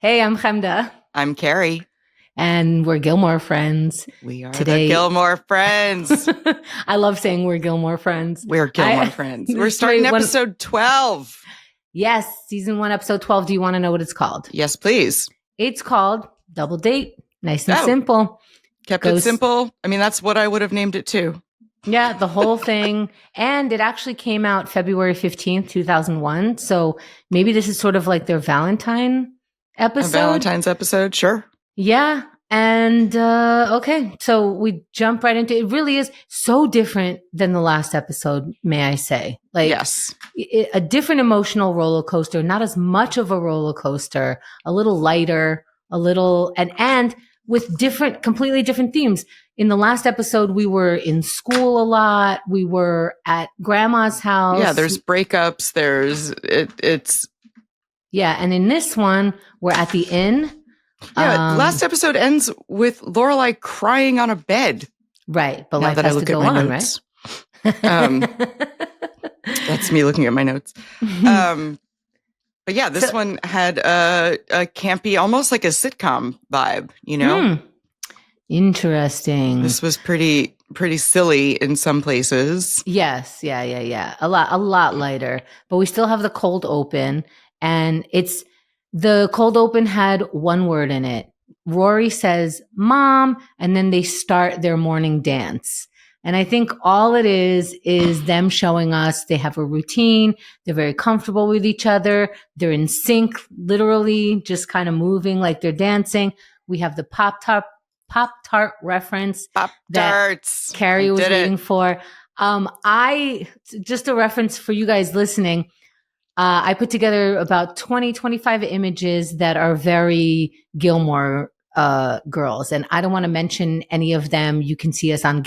Hey, I'm Chemda. I'm Carrie. And we're Gilmore friends. We are the Gilmore friends. I love saying we're Gilmore friends. We're Gilmore friends. We're starting episode 12. Yes, season 1, episode 12. Do you want to know what it's called? Yes, please. It's called Double Date. Nice and simple. Kept it simple. I mean, that's what I would have named it too. Yeah, the whole thing. And it actually came out February 15th, 2001. So maybe this is sort of like their Valentine episode. A Valentine's episode, sure. Yeah. And okay, so we jump right into it. It really is so different than the last episode, may I say. Like, yes. A different emotional roller coaster, not as much of a roller coaster, a little lighter, a little, and with completely different themes. In the last episode, we were in school a lot. We were at grandma's house. Yeah, there's breakups. It's. Yeah, and in this one, we're at the inn. Yeah, last episode ends with Lorelai crying on a bed. Right, but life has to go on, right? That's me looking at my notes. But yeah, this one had a campy, almost like a sitcom vibe, you know? Interesting. This was pretty silly in some places. Yes, yeah. A lot lighter. But we still have the cold open, and the cold open had one word in it. Rory says, "Mom," and then they start their morning dance. And I think all it is them showing us they have a routine. They're very comfortable with each other. They're in sync, literally just kind of moving like they're dancing. We have the Pop-Tart reference. Pop-Tarts. That Carrie was waiting for. Just a reference for you guys listening. I put together about 25 images that are very Gilmore Girls, and I don't want to mention any of them. You can see us on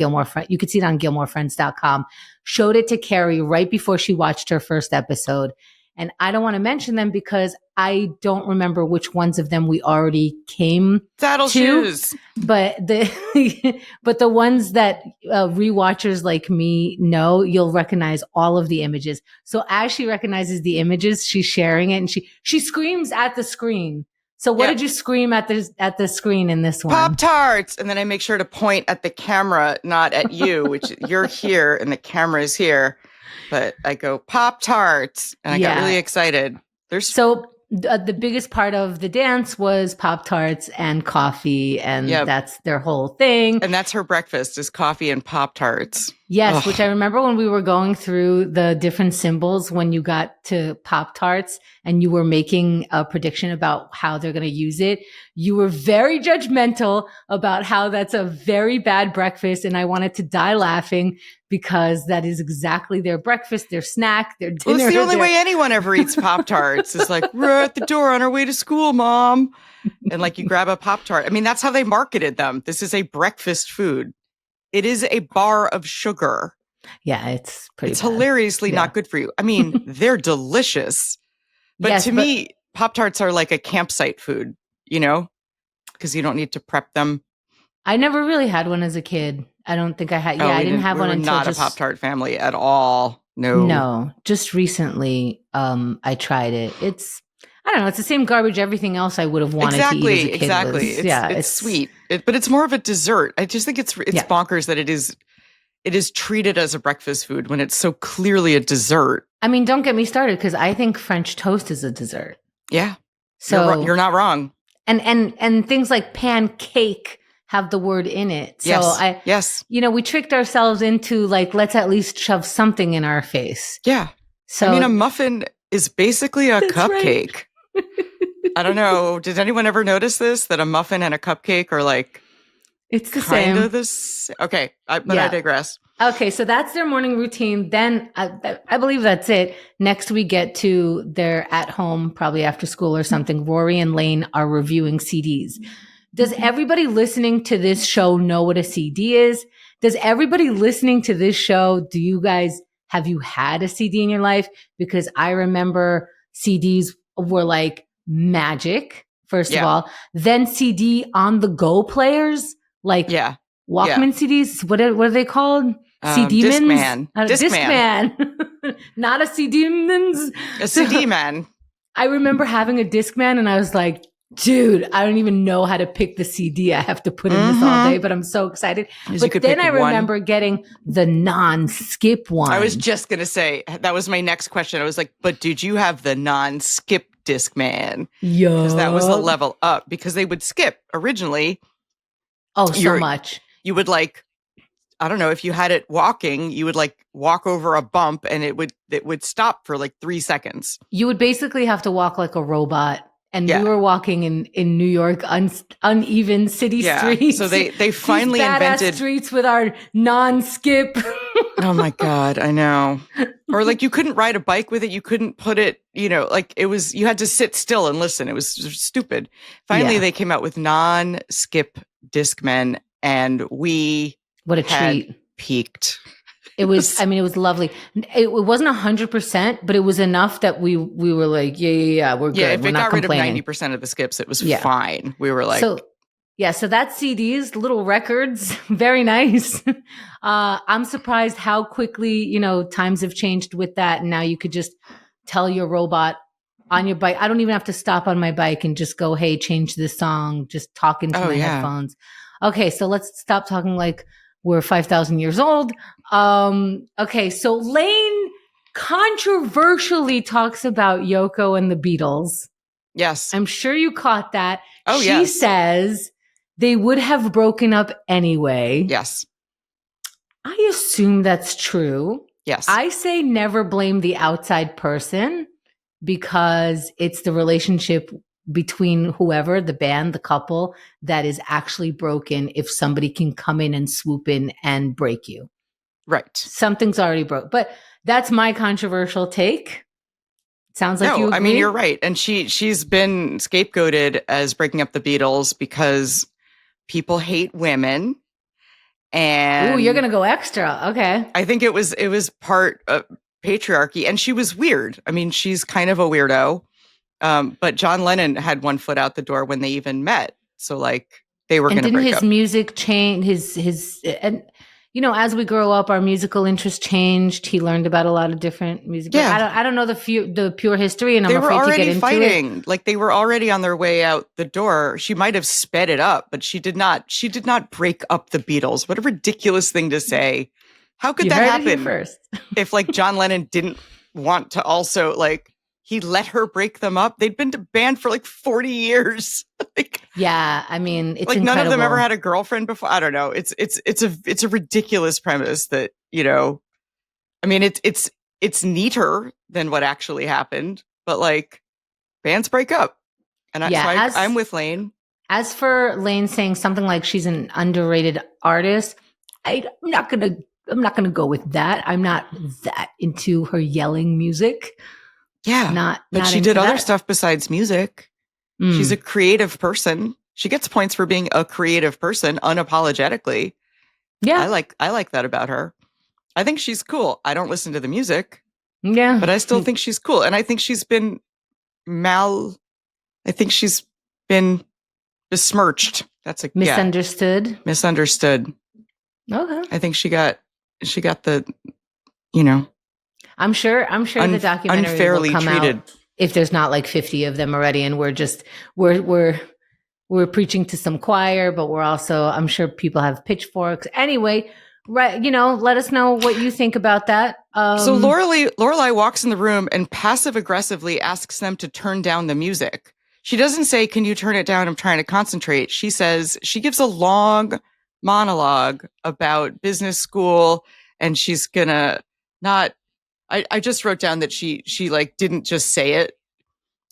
you can see it on GilmoreFriends.com. Showed it to Carrie right before she watched her first episode, and I don't want to mention them because I don't remember which ones of them we already came Saddle to. Shoes. But the ones that rewatchers like me know, you'll recognize all of the images. So as she recognizes the images, she's sharing it, and she screams at the screen. So what did you scream at the screen in this one? Pop-Tarts! And then I make sure to point at the camera, not at you, which you're here and the camera is here. But I go, Pop-Tarts! And I got really excited. The biggest part of the dance was Pop-Tarts and coffee, and that's their whole thing. And that's her breakfast, is coffee and Pop-Tarts. Yes, which I remember when we were going through the different symbols when you got to Pop-Tarts and you were making a prediction about how they're going to use it. You were very judgmental about how that's a very bad breakfast, and I wanted to die laughing because that is exactly their breakfast, their snack, their dinner. Well, it's the only way anyone ever eats Pop-Tarts. It's like, we're at the door on our way to school, Mom. And like you grab a Pop-Tart. I mean, that's how they marketed them. This is a breakfast food. It is a bar of sugar. Yeah, it's pretty It's bad. Hilariously not good for you. I mean, they're delicious. But to me, Pop-Tarts are like a campsite food, you know? Because you don't need to prep them. I never really had one as a kid. I don't think I had. Yeah, I didn't have one until not a Pop-Tart family at all. No, just recently I tried it. I don't know. It's the same garbage everything else I would have wanted to eat as a kid. Exactly. It's sweet, but it's more of a dessert. I just think it's bonkers that it is treated as a breakfast food when it's so clearly a dessert. I mean, don't get me started because I think French toast is a dessert. Yeah, so you're not wrong. And things like pancake have the word in it. So yes. We tricked ourselves into like, let's at least shove something in our face. Yeah. So I mean, a muffin is basically a cupcake. Right. I don't know. Did anyone ever notice this? That a muffin and a cupcake are like it's the same. Kind of this. Okay, I digress. Okay, so that's their morning routine. Then I believe that's it. Next, we get to their at home, probably after school or something. Rory and Lane are reviewing CDs. Does everybody listening to this show know what a CD is? Does everybody listening to this show, have you had a CD in your life? Because I remember CDs were like magic, first of all. Then CD on the go players, like Walkman CDs. What are they called? CD-mans? Discman. Not a CD-mans. A CD-man. I remember having a Discman and I was like, Dude, I don't even know how to pick the CD I have to put in this all day, but I'm so excited. But then I remember getting the non-skip one. I was just going to say, that was my next question. I was like, but did you have the non-skip Discman? Yeah. Because that was a level up, because they would skip originally. Oh, so much. You would like, I don't know, if you had it walking, you would like walk over a bump and it would stop for like 3 seconds. You would basically have to walk like a robot. And we were walking in New York, uneven city streets. So they finally invented streets with our non-skip. Oh my God, I know. Or like you couldn't ride a bike with it. You couldn't put it, like it was, you had to sit still and listen. It was stupid. Finally, they came out with non-skip Discmen, and what a treat. Peaked. It was, it was lovely. It wasn't 100%, but it was enough that we were like, yeah, we're good. Yeah, if we're it not got rid of complaining. 90% of the skips, it was fine. We were like. So that's CDs, little records. Very nice. I'm surprised how quickly, times have changed with that. And now you could just tell your robot on your bike. I don't even have to stop on my bike and just go, hey, change this song. Just talk into my headphones. Okay, so let's stop talking like we're 5,000 years old. Okay, so Lane controversially talks about Yoko and the Beatles. Yes. I'm sure you caught that. Oh, she says they would have broken up anyway. Yes. I assume that's true. Yes. I say never blame the outside person, because it's the relationship between whoever, the band, the couple, that is actually broken if somebody can come in and swoop in and break you. Right. Something's already broke. But that's my controversial take. Sounds like you agree. I mean, you're right. And she's been scapegoated as breaking up the Beatles because people hate women. And you're going to go extra. Okay. I think it was part of patriarchy, and she was weird. I mean, she's kind of a weirdo. But John Lennon had one foot out the door when they even met. So like they were going to break up. Didn't his music change? And as we grow up, our musical interest changed. He learned about a lot of different music. Yeah. I don't know the pure history, and I'm afraid to get into fighting. it. Like they were already on their way out the door. She might have sped it up, but she did not break up the Beatles. What a ridiculous thing to say. How could that happen first? If like John Lennon didn't want to also like, he let her break them up. They'd been banned for like 40 years. Yeah, I mean, it's like incredible. None of them ever had a girlfriend before. I don't know. It's a ridiculous premise that, I mean, it's neater than what actually happened, but like bands break up. And I'm with Lane. As for Lane saying something like she's an underrated artist, I'm not gonna go with that. I'm not that into her yelling music. Yeah, but she did other stuff besides music. She's a creative person. She gets points for being a creative person unapologetically. Yeah, I like that about her. I think she's cool. I don't listen to the music. Yeah, but I still think she's cool, and I think she's been besmirched. That's misunderstood. Misunderstood. Okay. I think she got the, I'm sure the documentary unfairly will come treated. Out if there's not like 50 of them already, and we're preaching to some choir, but we're also, I'm sure people have pitchforks. Anyway, right? Let us know what you think about that. So Lorelai walks in the room and passive aggressively asks them to turn down the music. She doesn't say, "Can you turn it down? I'm trying to concentrate." She gives a long monologue about business school, and she's gonna not. I just wrote down that she like didn't just say it,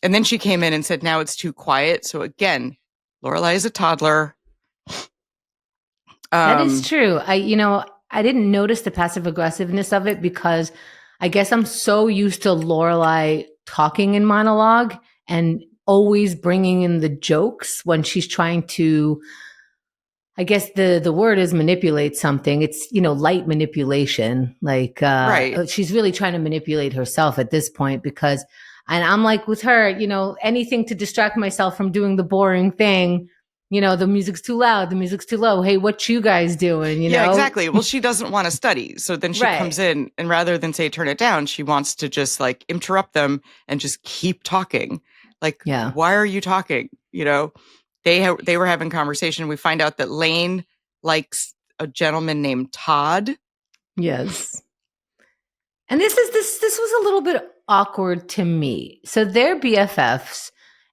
and then she came in and said, "Now it's too quiet." So again, Lorelai is a toddler. That is true. I didn't notice the passive aggressiveness of it because I guess I'm so used to Lorelai talking in monologue and always bringing in the jokes when she's trying to. I guess the word is manipulate something. It's, light manipulation. Like, right. She's really trying to manipulate herself at this point and I'm like with her, anything to distract myself from doing the boring thing. The music's too loud. The music's too low. Hey, what you guys doing? Yeah, exactly. Well, she doesn't want to study. So then she comes in and rather than say, turn it down, she wants to just like interrupt them and just keep talking. Like, why are you talking? you know, they were having conversation. We find out that Lane likes a gentleman named Todd. Yes. And this was a little bit awkward to me. So they're BFFs,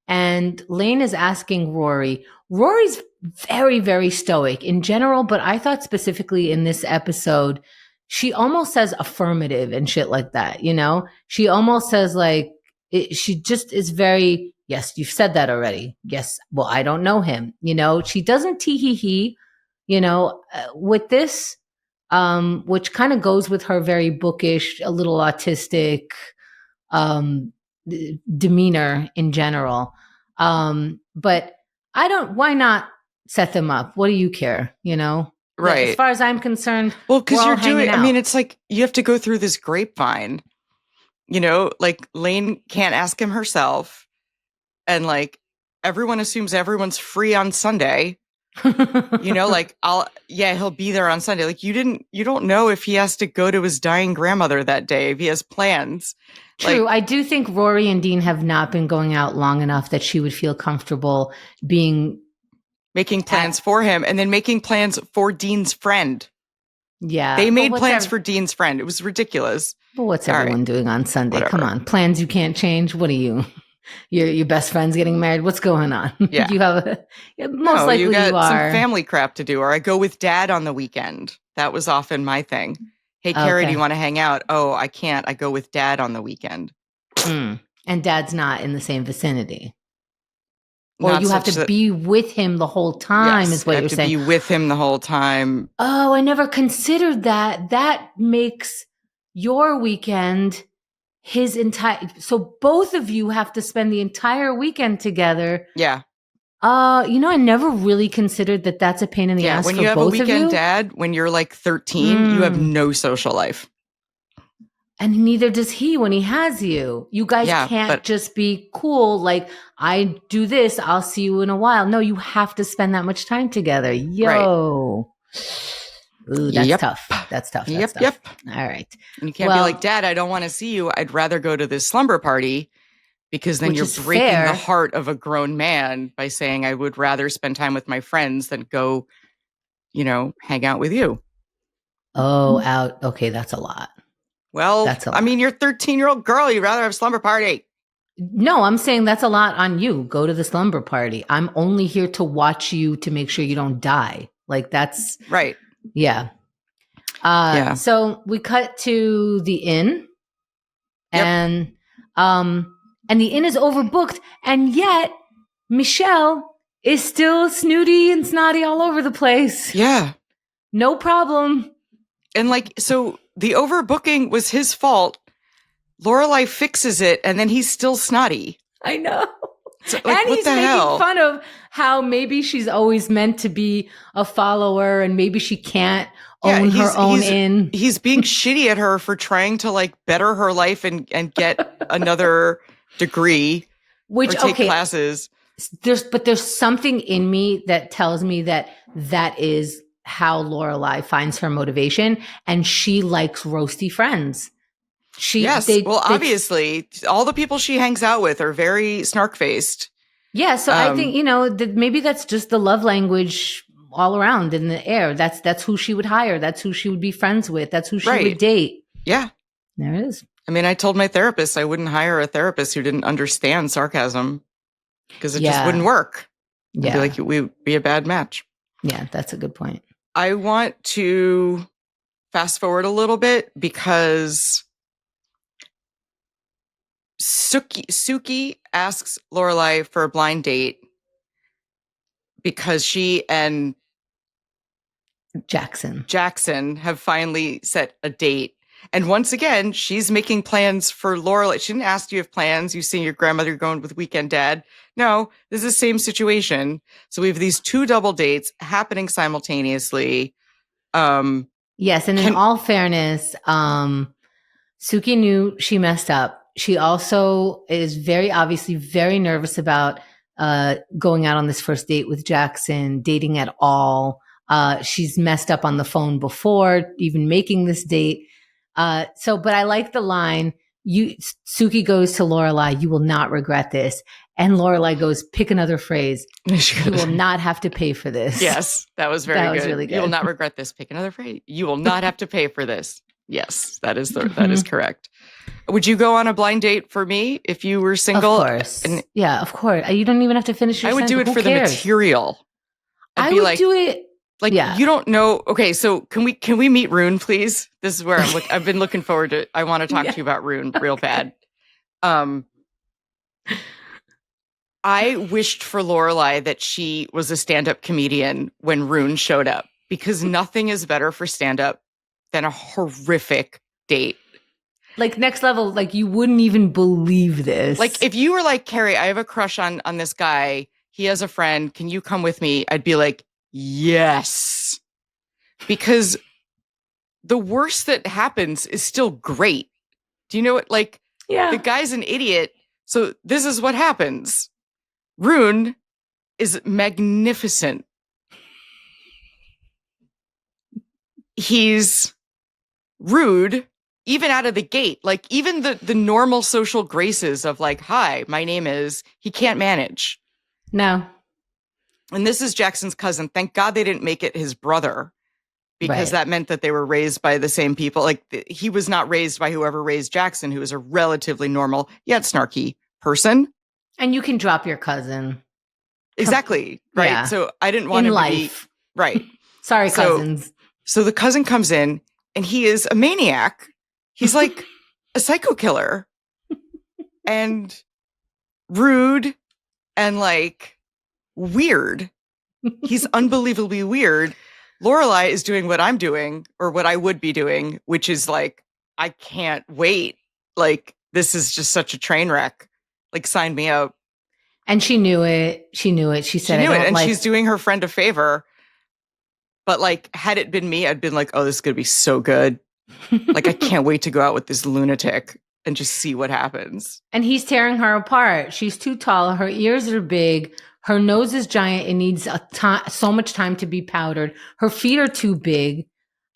and Lane is asking Rory. Rory's very, very stoic in general, but I thought specifically in this episode, she almost says affirmative and shit like that, you know? She almost says like, she just is very, yes, you've said that already. Yes, well, I don't know him, you know? She doesn't tee-hee-hee, you know, with this. Which kind of goes with her very bookish, a little autistic demeanor in general. But why not set them up? What do you care? You know? Right. As far as I'm concerned. Well, because you're doing, I mean, it's like you have to go through this grapevine, you know, like Lane can't ask him herself. And like everyone assumes everyone's free on Sunday. You know, like he'll be there on Sunday. Like you don't know if he has to go to his dying grandmother that day, if he has plans. True. I do think Rory and Dean have not been going out long enough that she would feel comfortable making plans for him and then making plans for Dean's friend. Yeah. They made plans for Dean's friend. It was ridiculous. But what's everyone doing on Sunday? Whatever. Come on. Plans you can't change. What are you? Your best friend's getting married. What's going on? Yeah. You have most likely you got you are. some family crap to do, or I go with dad on the weekend. That was often my thing. Hey, Carrie, do you want to hang out? Oh, I can't. I go with dad on the weekend. And dad's not in the same vicinity. Or you have to be with him the whole time, is what you're saying. You have to be with him the whole time. Oh, I never considered that. That makes your weekend his entire. So both of you have to spend the entire weekend together. Yeah. You know, I never really considered that that's a pain in the ass for both of you. When you have a weekend dad, when you're like 13, you have no social life. And neither does he when he has you. You guys can't just be cool. Like, I do this, I'll see you in a while. No, you have to spend that much time together. Yo. Right. Ooh, that's tough. That's tough. That's tough. Yep. All right. And you can't be like, Dad, I don't want to see you. I'd rather go to this slumber party, because then you're breaking the heart of a grown man by saying, I would rather spend time with my friends than go, you know, hang out with you. Oh, out. Okay, that's a lot. Well, I mean, you're a 13-year-old girl. You'd rather have a slumber party. No, I'm saying that's a lot on you. Go to the slumber party. I'm only here to watch you to make sure you don't die. Like, that's right. Yeah. So we cut to the inn, and the inn is overbooked, and yet Michelle is still snooty and snotty all over the place. Yeah. No problem. And like, so the overbooking was his fault. Lorelai fixes it, and then he's still snotty. I know. So, like, and he's making fun of how maybe she's always meant to be a follower, and maybe she can't own her own inn. He's being shitty at her for trying to like better her life and get another degree, or take classes. There's something in me that tells me that is how Lorelai finds her motivation, and she likes roasty friends. Obviously, all the people she hangs out with are very snark-faced. Yeah, so I think, you know, that maybe that's just the love language all around in the air. That's who she would hire. That's who she would be friends with. That's who she would date. Yeah. There it is. I mean, I told my therapist I wouldn't hire a therapist who didn't understand sarcasm, because it just wouldn't work. Yeah. I feel like we'd be a bad match. Yeah, that's a good point. I want to fast forward a little bit, because Sookie asks Lorelai for a blind date because she and Jackson have finally set a date. And once again, she's making plans for Lorelai. She didn't ask, do you have plans? You see your grandmother going with weekend dad. No, this is the same situation. So we have these two double dates happening simultaneously. Yes. And in all fairness, Sookie knew she messed up. She also is very obviously very nervous about going out on this first date with Jackson, dating at all. She's messed up on the phone before even making this date. But I like the line. Sookie goes to Lorelai, "You will not regret this." And Lorelai goes, pick another phrase. You will not have to pay for this. Yes, that was very That good. was really good. You will not regret this. Pick another phrase. You will not have to pay for this. Yes, that is correct. Would you go on a blind date for me if you were single? Of course. Yeah, of course. You don't even have to finish your I would do it sentence. for Who cares? the material. I would do it. Like, yeah. You don't know. Okay, so can we meet Rune, please? This is where I've been looking forward to. I want to talk to you about Rune real bad. I wished for Lorelai that she was a stand-up comedian when Rune showed up, because nothing is better for stand-up than a horrific date. Like next level, like you wouldn't even believe this. Like if you were like, Carrie, I have a crush on this guy. He has a friend. Can you come with me? I'd be like, yes. Because the worst that happens is still great. Do you know what? Like, yeah. The guy's an idiot. So this is what happens. Rune is magnificent. He's rude, even out of the gate. Like even the normal social graces of like, hi, my name is, he can't manage. No. And this is Jackson's cousin. Thank God they didn't make it his brother, because that meant that they were raised by the same people. Like he was not raised by whoever raised Jackson, who was a relatively normal yet snarky person. And you can drop your cousin. Exactly. Right. Yeah. So I didn't want in him life. to be right. Sorry, cousins. So the cousin comes in and he is a maniac. He's like a psycho killer and rude and like weird. He's unbelievably weird. Lorelai is doing what I'm doing, or what I would be doing, which is like, I can't wait. Like, this is just such a train wreck. Like, sign me up. And she knew it. She knew it. She said, she knew it. And she's doing her friend a favor. But like, had it been me, I'd been like, oh, this is going to be so good. Like, I can't wait to go out with this lunatic and just see what happens. And he's tearing her apart. She's too tall. Her ears are big. Her nose is giant. It needs so much time to be powdered. Her feet are too big.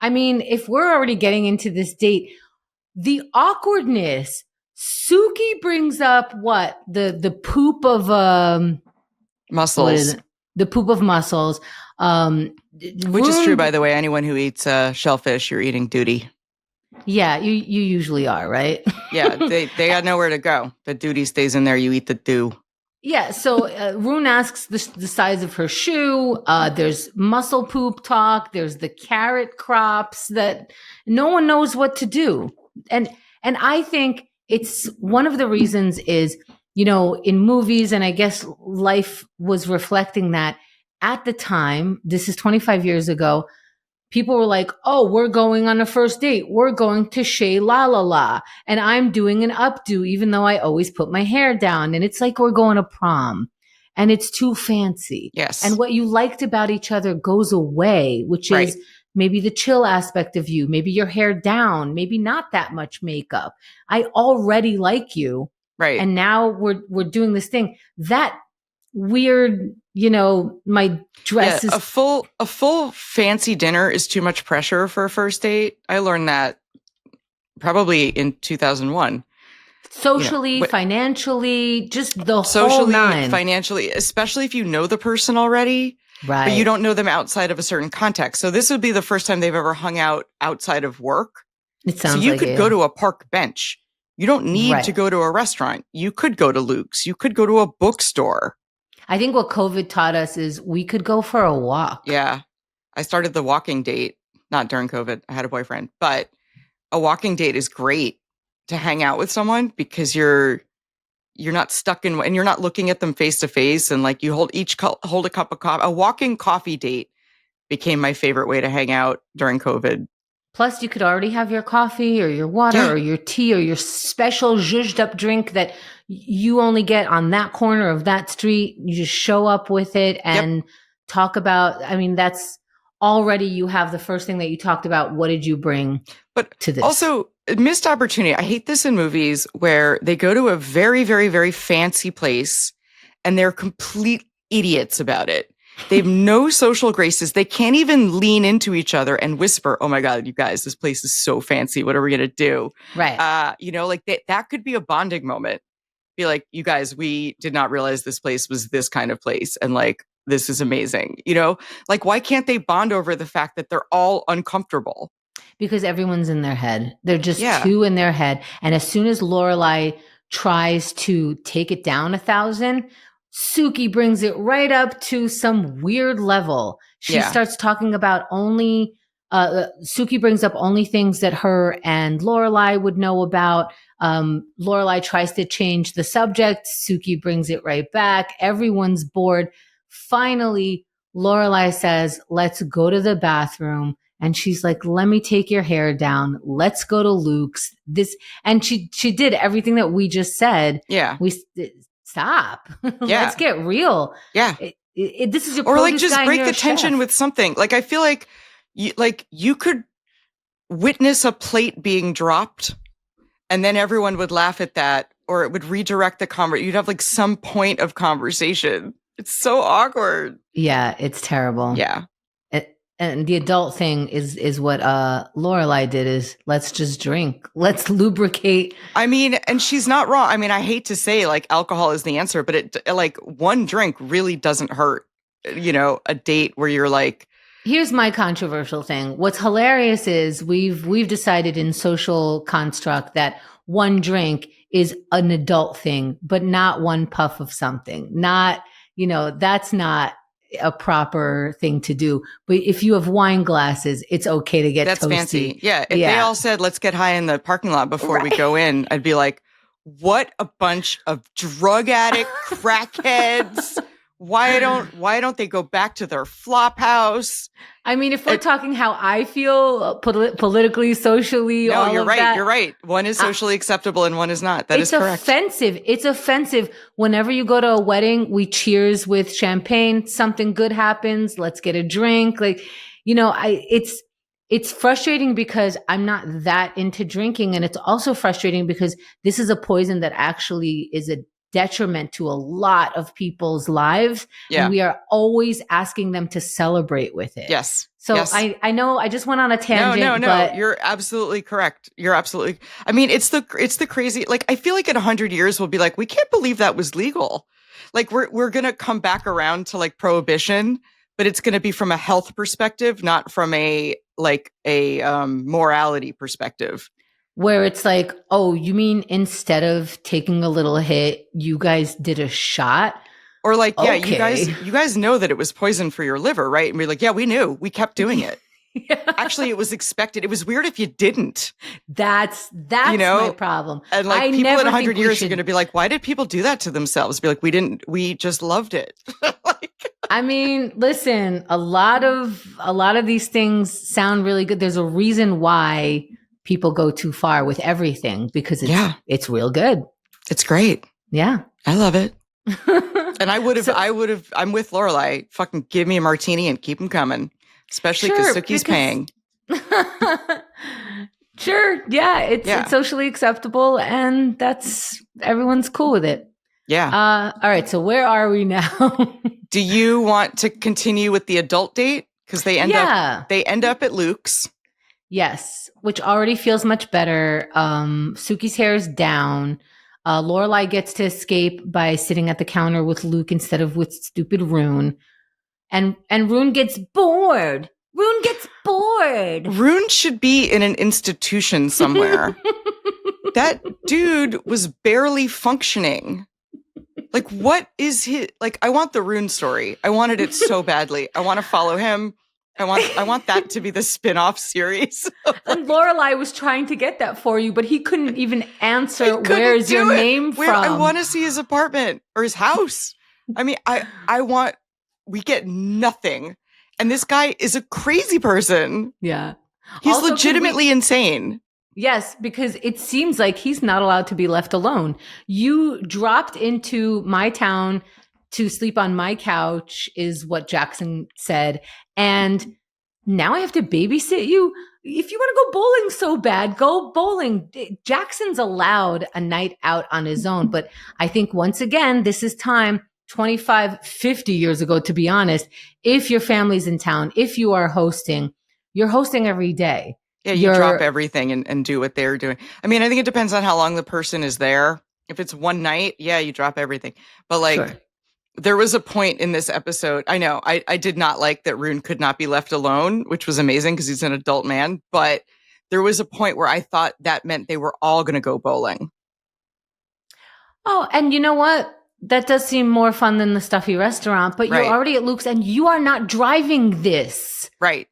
I mean, if we're already getting into this date, the awkwardness. Sookie brings up what? The poop of muscles. What is it? The poop of mussels. Which is true, by the way. Anyone who eats shellfish, you're eating duty. Yeah, you usually are, right? Yeah, they got nowhere to go. The duty stays in there. You eat the dew. Yeah, so Rune asks the size of her shoe. There's muscle poop talk. There's the carrot crops that no one knows what to do. And I think it's one of the reasons is, you know, in movies, and I guess life was reflecting that at the time, this is 25 years ago, people were like, oh, we're going on a first date. We're going to Shea La La La. And I'm doing an updo, even though I always put my hair down. And it's like we're going to prom. And it's too fancy. Yes. And what you liked about each other goes away, which is maybe the chill aspect of you. Maybe your hair down. Maybe not that much makeup. I already like you. Right. And now we're doing this thing. That weird, you know, my dress is a full fancy dinner is too much pressure for a first date. I learned that probably in 2001. Socially, financially, just the whole nine. Financially, especially if you know the person already, right? But you don't know them outside of a certain context. So this would be the first time they've ever hung out outside of work. It sounds so you like could go to a park bench. You don't need to go to a restaurant. You could go to Luke's. You could go to a bookstore. I think what COVID taught us is we could go for a walk. Yeah. I started the walking date, not during COVID. I had a boyfriend, but a walking date is great to hang out with someone because you're not stuck in, and you're not looking at them face to face. And like you hold a cup of coffee. A walking coffee date became my favorite way to hang out during COVID. Plus, you could already have your coffee or your water or your tea or your special zhuzhed up drink that you only get on that corner of that street. You just show up with it and talk about, I mean, that's already, you have the first thing that you talked about. What did you bring to this? Also, missed opportunity. I hate this in movies where they go to a very, very, very fancy place and they're complete idiots about it. They have no social graces. They can't even lean into each other and whisper, oh my God, you guys, this place is so fancy. What are we going to do? Right. You know, like that could be a bonding moment. be like, you guys, we did not realize this place was this kind of place. And like, this is amazing. You know, like, why can't they bond over the fact that they're all uncomfortable? Because everyone's in their head. They're just two in their head. And as soon as Lorelai tries to take it down 1,000, Sookie brings it right up to some weird level. She starts talking about only, Sookie brings up only things that her and Lorelai would know about. Lorelai tries to change the subject. Sookie brings it right back. Everyone's bored. Finally, Lorelai says, let's go to the bathroom. And she's like, let me take your hair down. Let's go to Luke's. And she did everything that we just said. Yeah. Stop. Let's get real. Yeah. This is your or like just break the tension with something. Like I feel like you could witness a plate being dropped, and then everyone would laugh at that, or it would redirect the conversation. You'd have like some point of conversation. It's so awkward. Yeah, it's terrible. Yeah. And the adult thing is what Lorelai did is let's just drink. Let's lubricate. I mean, and she's not wrong. I mean, I hate to say like alcohol is the answer, but it like one drink really doesn't hurt, you know, a date where you're like. Here's my controversial thing. What's hilarious is we've decided in social construct that one drink is an adult thing, but not one puff of something. Not, you know, that's not a proper thing to do. But if you have wine glasses, it's okay to get That's toasty. fancy. Yeah. If they all said, let's get high in the parking lot before we go in, I'd be like, what a bunch of drug addict crackheads. Why don't they go back to their flop house? I mean, if we're talking how I feel politically, socially, no, all you're of right. that, You're right. One is socially acceptable and one is not. That is correct. It's offensive. It's offensive. Whenever you go to a wedding, we cheers with champagne. Something good happens. Let's get a drink. Like, you know, it's frustrating because I'm not that into drinking. And it's also frustrating because this is a poison that actually is a detriment to a lot of people's lives. Yeah. And we are always asking them to celebrate with it. Yes. So yes. I know I just went on a tangent. No. But you're absolutely correct. I mean, it's the crazy, like, I feel like in 100 years we'll be like, we can't believe that was legal. Like we're going to come back around to like prohibition, but it's going to be from a health perspective, not from a morality perspective. Where it's like, oh, you mean instead of taking a little hit, you guys did a shot? Or like, yeah, okay. you guys know that it was poison for your liver, right? And we're like, yeah, we knew. We kept doing it. Yeah. Actually, it was expected. It was weird if you didn't. That's my problem. And like people in 100 years are going to be like, why did people do that to themselves? Be like, we just loved it. I mean, listen, a lot of these things sound really good. There's a reason why people go too far with everything because it's real good. It's great. Yeah. I love it. And I'm with Lorelai. Fucking give me a martini and keep them coming. Especially because Sookie's paying. Sure. Yeah. It's socially acceptable and everyone's cool with it. Yeah. All right. So where are we now? Do you want to continue with the adult date? Because they end up at Luke's. Yes, which already feels much better. Sookie's hair is down. Lorelai gets to escape by sitting at the counter with Luke instead of with stupid Rune. And Rune gets bored. Rune should be in an institution somewhere. That dude was barely functioning. Like, what is his... Like, I want the Rune story. I wanted it so badly. I want to follow him. I want that to be the spin-off series. And Lorelai was trying to get that for you, but he couldn't even answer where is your name from. I want to see his apartment or his house. I mean, we get nothing. And this guy is a crazy person. Yeah. He's also legitimately insane. Yes, because it seems like he's not allowed to be left alone. You dropped into my town to sleep on my couch is what Jackson said. And now I have to babysit you. If you want to go bowling so bad, go bowling. Jackson's allowed a night out on his own. But I think once again, this is time 25, 50 years ago, to be honest, if your family's in town, if you are hosting, you're hosting every day. Yeah, you drop everything and do what they're doing. I mean, I think it depends on how long the person is there. If it's one night, yeah, you drop everything. But like, Sure. there was a point in this episode. I know I did not like that Rune could not be left alone, which was amazing because he's an adult man. But there was a point where I thought that meant they were all going to go bowling. Oh, and you know what? That does seem more fun than the stuffy restaurant, but you're already at Luke's and you are not driving this. Right.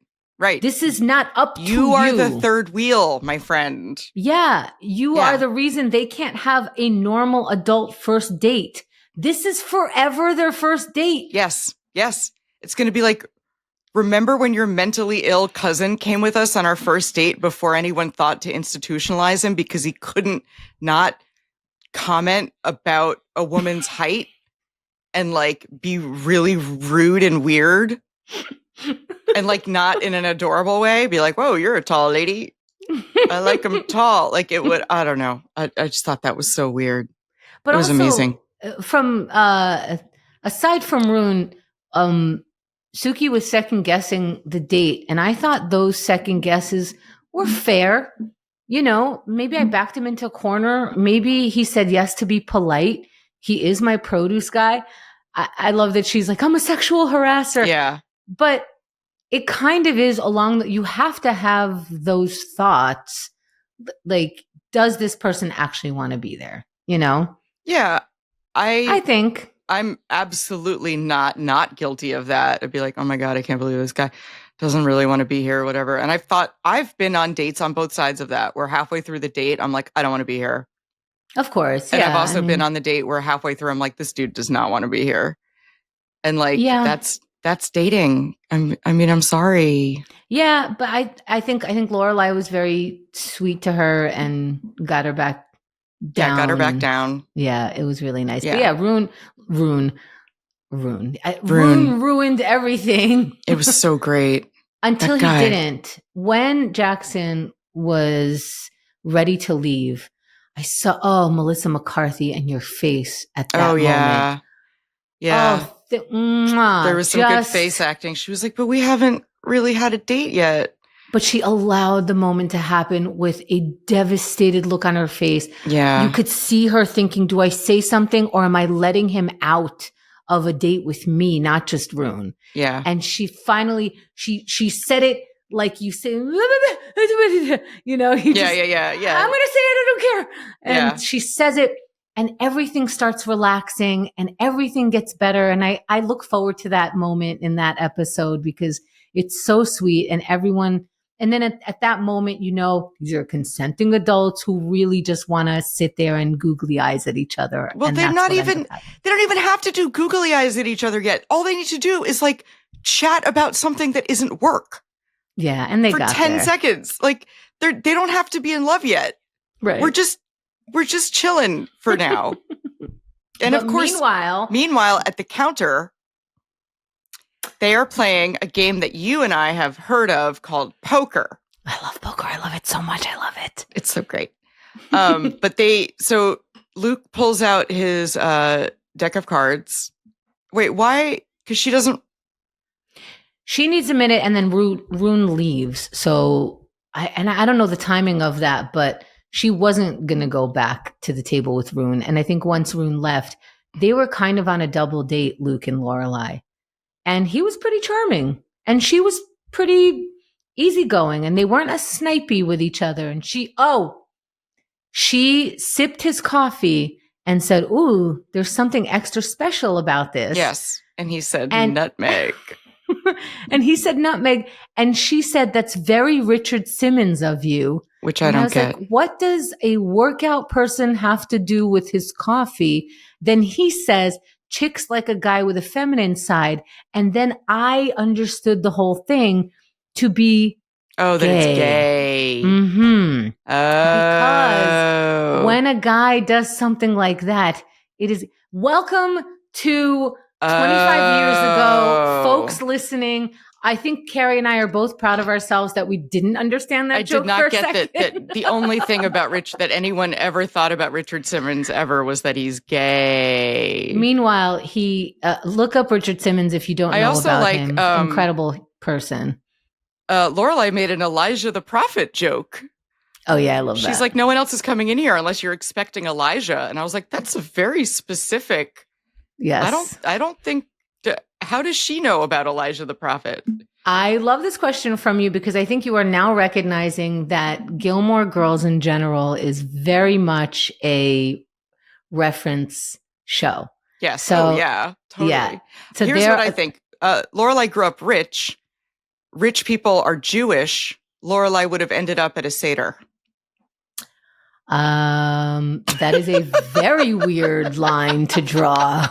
This is not up to you. You are the third wheel, my friend. Yeah. You are the reason they can't have a normal adult first date. This is forever their first date. Yes. It's going to be like, remember when your mentally ill cousin came with us on our first date before anyone thought to institutionalize him because he couldn't not comment about a woman's height and like be really rude and weird and like not in an adorable way, be like, whoa, you're a tall lady. I like him tall. Like it would, I don't know. I just thought that was so weird. But it was also amazing. From aside from Rune, Sookie was second guessing the date, and I thought those second guesses were fair. You know, maybe I backed him into a corner. Maybe he said yes to be polite. He is my produce guy. I love that she's like, I'm a sexual harasser. Yeah. But it kind of is you have to have those thoughts. Like, does this person actually want to be there? You know? Yeah. I think I'm absolutely not guilty of that. I'd be like, oh my God, I can't believe this guy doesn't really want to be here or whatever. And I've been on dates on both sides of that, where halfway through the date, I'm like, I don't want to be here. Of course. And I've also been on the date where halfway through, I'm like, this dude does not want to be here. And like, that's dating. I'm sorry. Yeah. But I think Lorelai was very sweet to her and got her back down. Yeah, got her back down. Yeah, it was really nice. Yeah. But yeah, Rune ruined everything. It was so great. Until he didn't. When Jackson was ready to leave, I saw, Melissa McCarthy and your face at that moment. Yeah. There was some good just face acting. She was like, but we haven't really had a date yet. But she allowed the moment to happen with a devastated look on her face. Yeah. You could see her thinking, do I say something or am I letting him out of a date with me, not just Rune? Yeah. And she finally, she said it like you say, you know, yeah. I'm going to say it, I don't care. And she says it and everything starts relaxing and everything gets better. And I look forward to that moment in that episode because it's so sweet and everyone. And then at that moment, you know, these are consenting adults who really just want to sit there and googly eyes at each other. Well, they don't even have to do googly eyes at each other yet. All they need to do is like chat about something that isn't work. Yeah. And they for got 10 there. seconds. Like they don't have to be in love yet. Right. We're just chilling for now. And but of course, meanwhile, at the counter, they are playing a game that you and I have heard of called poker. I love poker. I love it so much. I love it. It's so great. So Luke pulls out his deck of cards. Wait, why? Because she needs a minute and then Rune leaves. So I don't know the timing of that, but she wasn't going to go back to the table with Rune. And I think once Rune left, they were kind of on a double date, Luke and Lorelai. And he was pretty charming and she was pretty easygoing and they weren't as snipey with each other. And she sipped his coffee and said, ooh, there's something extra special about this. Yes. And he said, nutmeg. And he said, nutmeg. And she said, that's very Richard Simmons of you. Which I don't get. Like, what does a workout person have to do with his coffee? Then he says, chicks like a guy with a feminine side. And then I understood the whole thing to be that it's gay. Mm-hmm. Oh. Because when a guy does something like that, it is welcome to 25 years ago. Folks listening, I think Carrie and I are both proud of ourselves that we didn't understand that joke. I did not get that the only thing about that anyone ever thought about Richard Simmons ever was that he's gay. Meanwhile, he look up Richard Simmons if you don't know about him. Incredible person. Lorelai made an Elijah the Prophet joke. Oh, yeah, I love that. She's like, no one else is coming in here unless you're expecting Elijah. And I was like, that's a very specific. Yes. I don't think, how does she know about Elijah the prophet? I love this question from you because I think you are now recognizing that Gilmore Girls in general is very much a reference show. Yes. So, yeah, totally. Yeah. So here's what I think. Lorelai grew up rich. Rich people are Jewish. Lorelai would have ended up at a Seder. That is a very weird line to draw.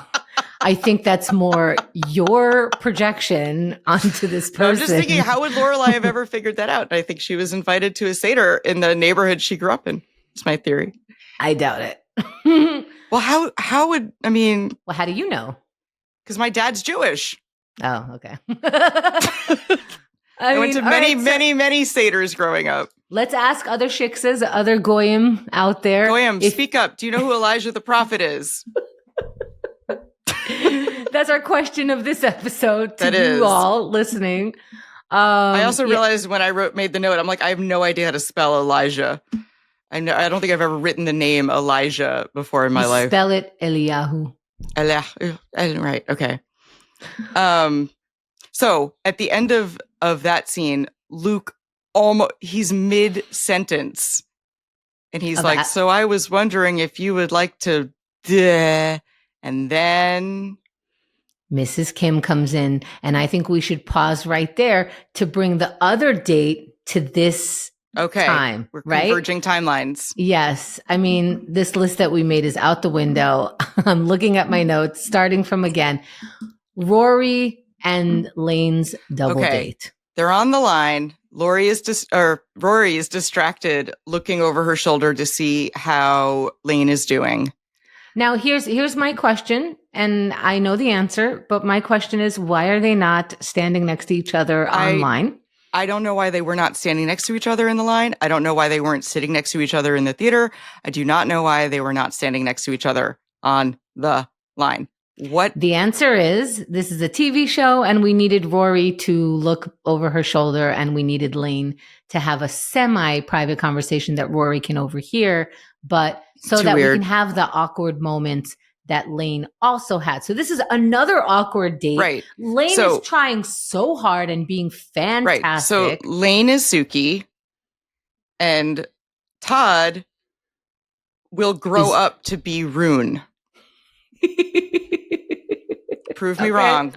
I think that's more your projection onto this person. I'm just thinking, how would Lorelai have ever figured that out? And I think she was invited to a Seder in the neighborhood she grew up in. It's my theory. I doubt it. Well, how would, I mean... Well, how do you know? Because my dad's Jewish. Oh, okay. I went to many Seders growing up. Let's ask other shiksas, other goyim out there. Goyim, speak up. Do you know who Elijah the prophet is? That's our question of this episode to you all listening. I also realized when I made the note, I'm like, I have no idea how to spell Elijah. I don't think I've ever written the name Elijah before in my life. Spell it Eliyahu. I didn't write. Okay. So at the end of that scene, Luke he's mid-sentence. And he's like, so I was wondering if you would like to, and then Mrs. Kim comes in, and I think we should pause right there to bring the other date to this time. We're right? Converging timelines. Yes. I mean, this list that we made is out the window. I'm looking at my notes, starting from again, Rory and Lane's double date. They're on the line. Rory is distracted, looking over her shoulder to see how Lane is doing. Now, here's my question, and I know the answer, but my question is, why are they not standing next to each other online? I don't know why they were not standing next to each other in the line. I don't know why they weren't sitting next to each other in the theater. I do not know why they were not standing next to each other on the line. What? The answer is, this is a TV show, and we needed Rory to look over her shoulder, and we needed Lane to have a semi-private conversation that Rory can overhear, but so that we can have the awkward moments that Lane also had. So this is another awkward date. Right. Lane is trying so hard and being fantastic. Right. So Lane is Sookie, and Todd will grow up to be Rune. Prove me wrong.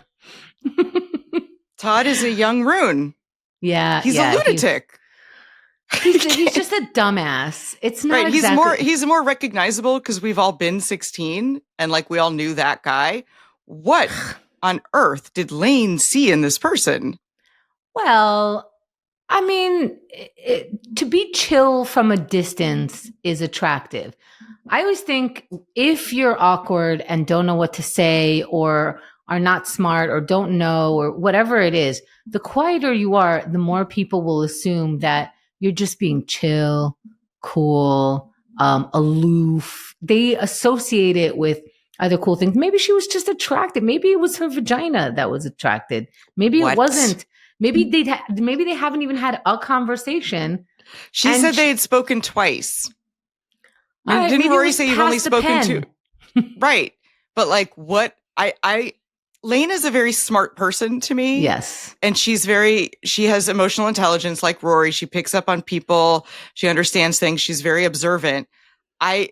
Todd is a young Rune. Yeah. He's a lunatic. He's just a dumbass. It's not exactly. He's more recognizable because we've all been 16 and like we all knew that guy. What on earth did Lane see in this person? Well, I mean, to be chill from a distance is attractive. I always think if you're awkward and don't know what to say or are not smart or don't know or whatever it is, the quieter you are, the more people will assume that you're just being chill, cool, aloof. They associate it with other cool things. Maybe she was just attracted. Maybe it was her vagina that was attracted. Maybe it wasn't. Maybe they haven't even had a conversation. She said they had spoken twice. Didn't Rory say you've only spoken to? Right. But like what Lane is a very smart person to me. Yes. And she has emotional intelligence like Rory. She picks up on people. She understands things. She's very observant. I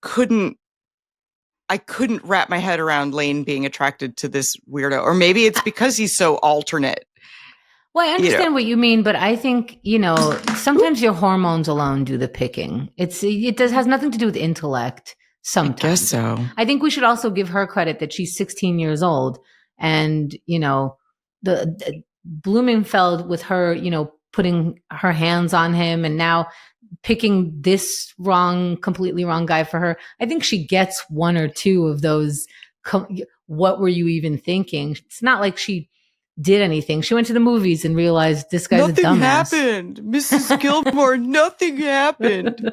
couldn't wrap my head around Lane being attracted to this weirdo. Or maybe it's because he's so alternate. Well, I understand what you mean, but I think, sometimes your hormones alone do the picking. It has nothing to do with intellect. Sometimes. I guess so. I think we should also give her credit that she's 16 years old and, the Blumenfeld with her, putting her hands on him and now picking this completely wrong guy for her. I think she gets one or two of those. What were you even thinking? It's not like she did anything. She went to the movies and realized this guy's a dumbass. Nothing happened. Mrs. Gilmore, nothing happened.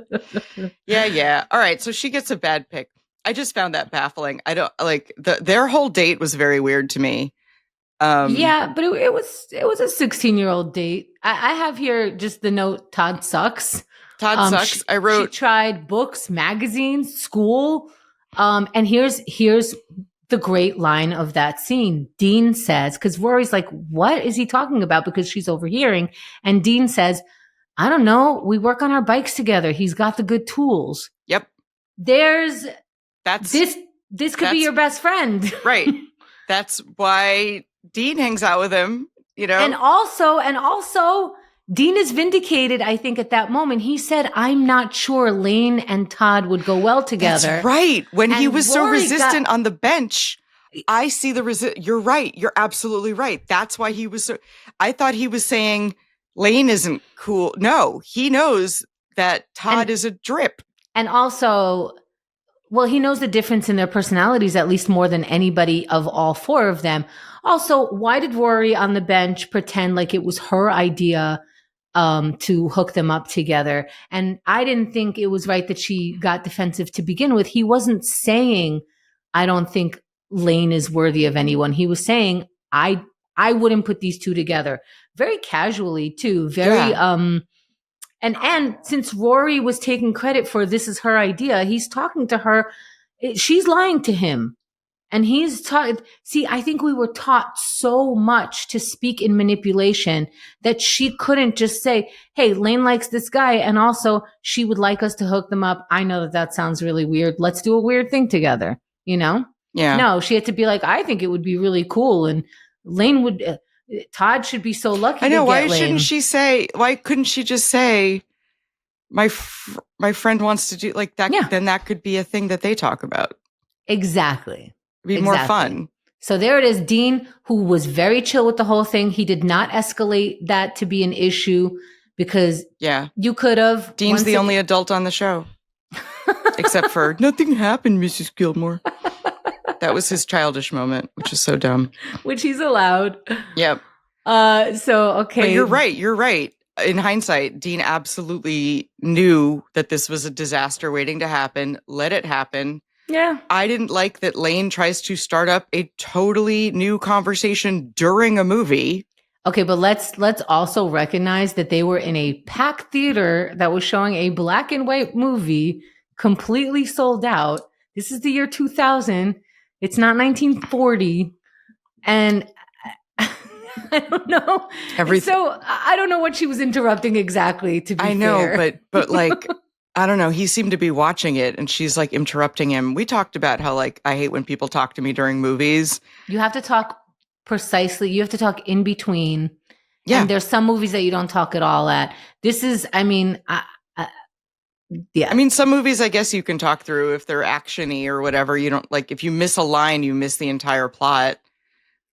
Yeah. All right. So she gets a bad pick. I just found that baffling. I don't like their whole date was very weird to me. Yeah, but it was a 16-year-old date. I have here just the note, Todd sucks. Todd sucks. I wrote. She tried books, magazines, school. And here's the great line of that scene. Dean says, because Rory's like, what is he talking about? Because she's overhearing. And Dean says, I don't know. We work on our bikes together. He's got the good tools. Yep. This could be your best friend. Right. That's why Dean hangs out with him, you know? And also, Dean is vindicated, I think, at that moment. He said, I'm not sure Lane and Todd would go well together. That's right. When he was so resistant on the bench, I see the You're right. You're absolutely right. That's why he was so... I thought he was saying Lane isn't cool. No, he knows that Todd is a drip. And also... Well, he knows the difference in their personalities, at least more than anybody of all four of them. Also, why did Rory on the bench pretend like it was her idea to hook them up together? And I didn't think it was right that she got defensive to begin with. He wasn't saying, I don't think Lane is worthy of anyone. He was saying, I wouldn't put these two together. Very casually, too. Very, And since Rory was taking credit for this is her idea, he's talking to her. She's lying to him. And he's taught. See, I think we were taught so much to speak in manipulation that she couldn't just say, hey, Lane likes this guy. And also she would like us to hook them up. I know that sounds really weird. Let's do a weird thing together. You know? Yeah. No, she had to be like, I think it would be really cool. And Lane would... Todd should be so lucky. I know. Why shouldn't she say? Why couldn't she just say, "My friend wants to do like that"? Yeah. Then that could be a thing that they talk about. Exactly. It'd be more fun. So there it is. Dean, who was very chill with the whole thing, he did not escalate that to be an issue because you could have. Dean's the only adult on the show, except for nothing happened, Mrs. Gilmore. That was his childish moment, which is so dumb. Which he's allowed. Yep. Okay. But you're right. You're right. In hindsight, Dean absolutely knew that this was a disaster waiting to happen. Let it happen. Yeah. I didn't like that Lane tries to start up a totally new conversation during a movie. Okay, but let's also recognize that they were in a packed theater that was showing a black and white movie, completely sold out. This is the year 2000. It's not 1940. And I don't know. So I don't know what she was interrupting exactly, to be fair. I know, but like, I don't know. He seemed to be watching it and she's like interrupting him. We talked about how like, I hate when people talk to me during movies. You have to talk precisely. You have to talk in between. Yeah. And there's some movies that you don't talk at all at. This is, I mean, yeah. I mean, some movies, I guess you can talk through if they're actiony or whatever. You don't like, if you miss a line, you miss the entire plot.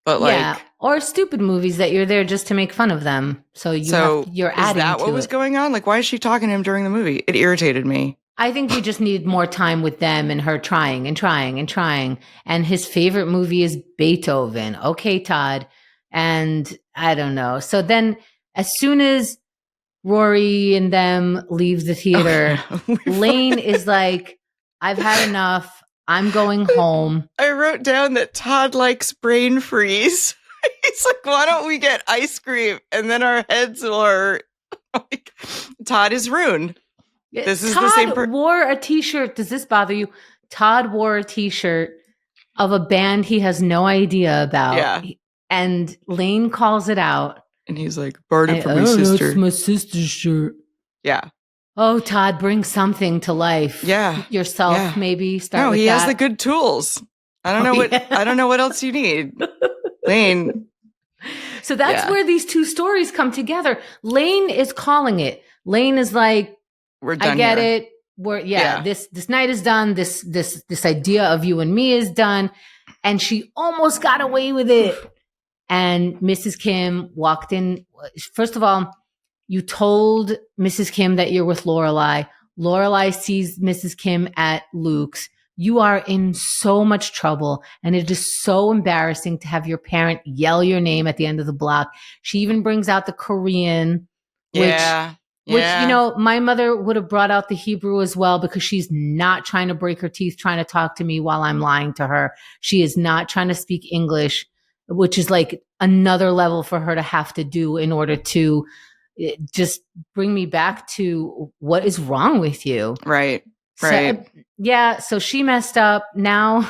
But like, or stupid movies that you're there just to make fun of them. So you're adding to it. Is that what was going on? Like, why is she talking to him during the movie? It irritated me. I think we just needed more time with them and her trying and trying and trying. And his favorite movie is Beethoven. Okay, Todd. And I don't know. So then as soon as Rory and them leave the theater, Lane is like, I've had enough. I'm going home. I wrote down that Todd likes brain freeze. He's like, why don't we get ice cream? And then our heads will hurt. Like, Todd is Rune. This is Todd the same wore a t-shirt. Does this bother you? Todd wore a t-shirt of a band he has no idea about. Yeah. And Lane calls it out. And he's like, borrowed it from my sister. It's my sister's shirt. Yeah. Oh, Todd, bring something to life. Yeah. Yourself, maybe. Start with he that. has the good tools. I don't know I don't know what else you need. Lane. So that's where these two stories come together. Lane is calling it. Lane is like, we're done. I get here. it. This night is done. This idea of you and me is done. And she almost got away with it. And Mrs. Kim walked in. First of all, you told Mrs. Kim that you're with Lorelai. Lorelai sees Mrs. Kim at Luke's. You are in so much trouble. And it is so embarrassing to have your parent yell your name at the end of the block. She even brings out the Korean, which, you know, my mother would have brought out the Hebrew as well because she's not trying to break her teeth, trying to talk to me while I'm lying to her. She is not trying to speak English, which is like another level for her to have to do in order to just bring me back to what is wrong with you. Right. So, yeah. So she messed up. Now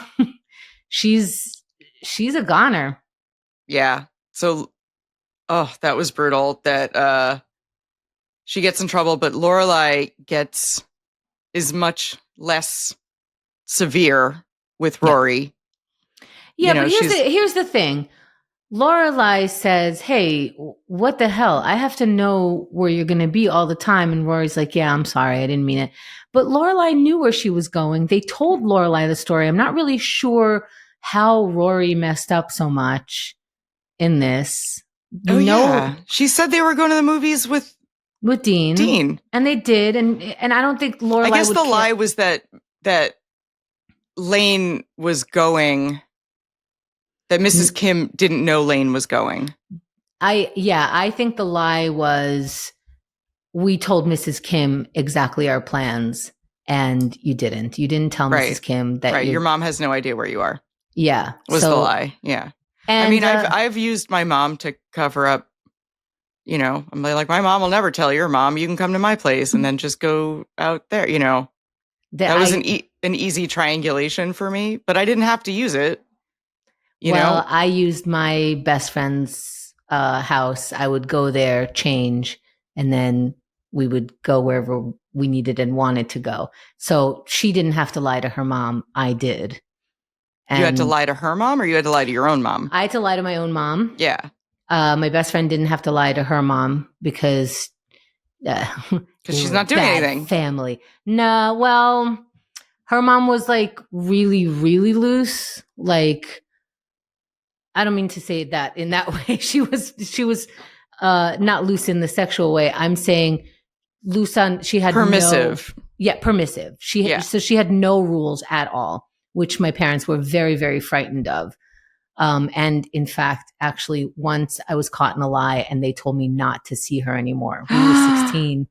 she's a goner. Yeah. So, that was brutal that she gets in trouble, but Lorelai is much less severe with Rory. Yeah, but here's the thing. Lorelai says, "Hey, what the hell? I have to know where you're going to be all the time." And Rory's like, "Yeah, I'm sorry. I didn't mean it." But Lorelai knew where she was going. They told Lorelai the story. I'm not really sure how Rory messed up so much in this. Yeah. She said they were going to the movies with Dean. And they did. And I don't think Lorelai I guess the lie was that Lane was going, that Mrs. Kim didn't know Lane was going. I think the lie was we told Mrs. Kim exactly our plans and you didn't. You didn't tell Mrs. Kim that your mom has no idea where you are. Yeah. Was the lie. Yeah. And, I mean, I've used my mom to cover up, I'm like, my mom will never tell your mom, you can come to my place and then just go out there, That was an easy triangulation for me, but I didn't have to use it. Well, I used my best friend's house. I would go there, change, and then we would go wherever we needed and wanted to go. So she didn't have to lie to her mom. I did. And you had to lie to her mom, or you had to lie to your own mom? I had to lie to my own mom. Yeah. My best friend didn't have to lie to her mom because she's not doing anything. Family. No, well, her mom was like really, really loose. Like, I don't mean to say that in that way. She was not loose in the sexual way. I'm saying loose on. She had permissive. Permissive. So she had no rules at all, which my parents were very, very frightened of. And in fact, actually, once I was caught in a lie and they told me not to see her anymore. We were 16.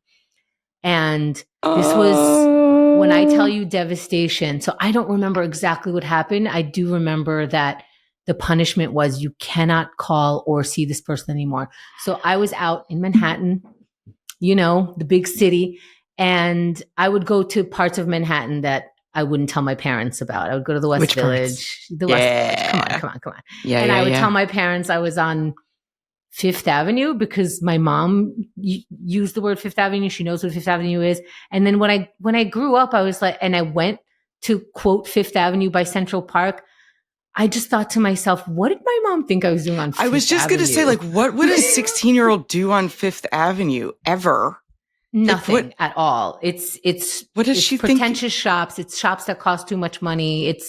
And this was, when I tell you devastation, so I don't remember exactly what happened. I do remember that the punishment was you cannot call or see this person anymore. So I was out in Manhattan, the big city, and I would go to parts of Manhattan that I wouldn't tell my parents about. I would go to the West Village. The West Village. Come on. Yeah, and I would tell my parents I was on Fifth Avenue because my mom used the word Fifth Avenue. She knows what Fifth Avenue is. And then when I grew up, I was like, and I went to quote Fifth Avenue by Central Park. I just thought to myself, what did my mom think I was doing on Fifth Avenue? I was just going to say, like, what would a 16-year-old do on Fifth Avenue ever? Nothing at all. It's what does she pretentious think? shops. It's shops that cost too much money.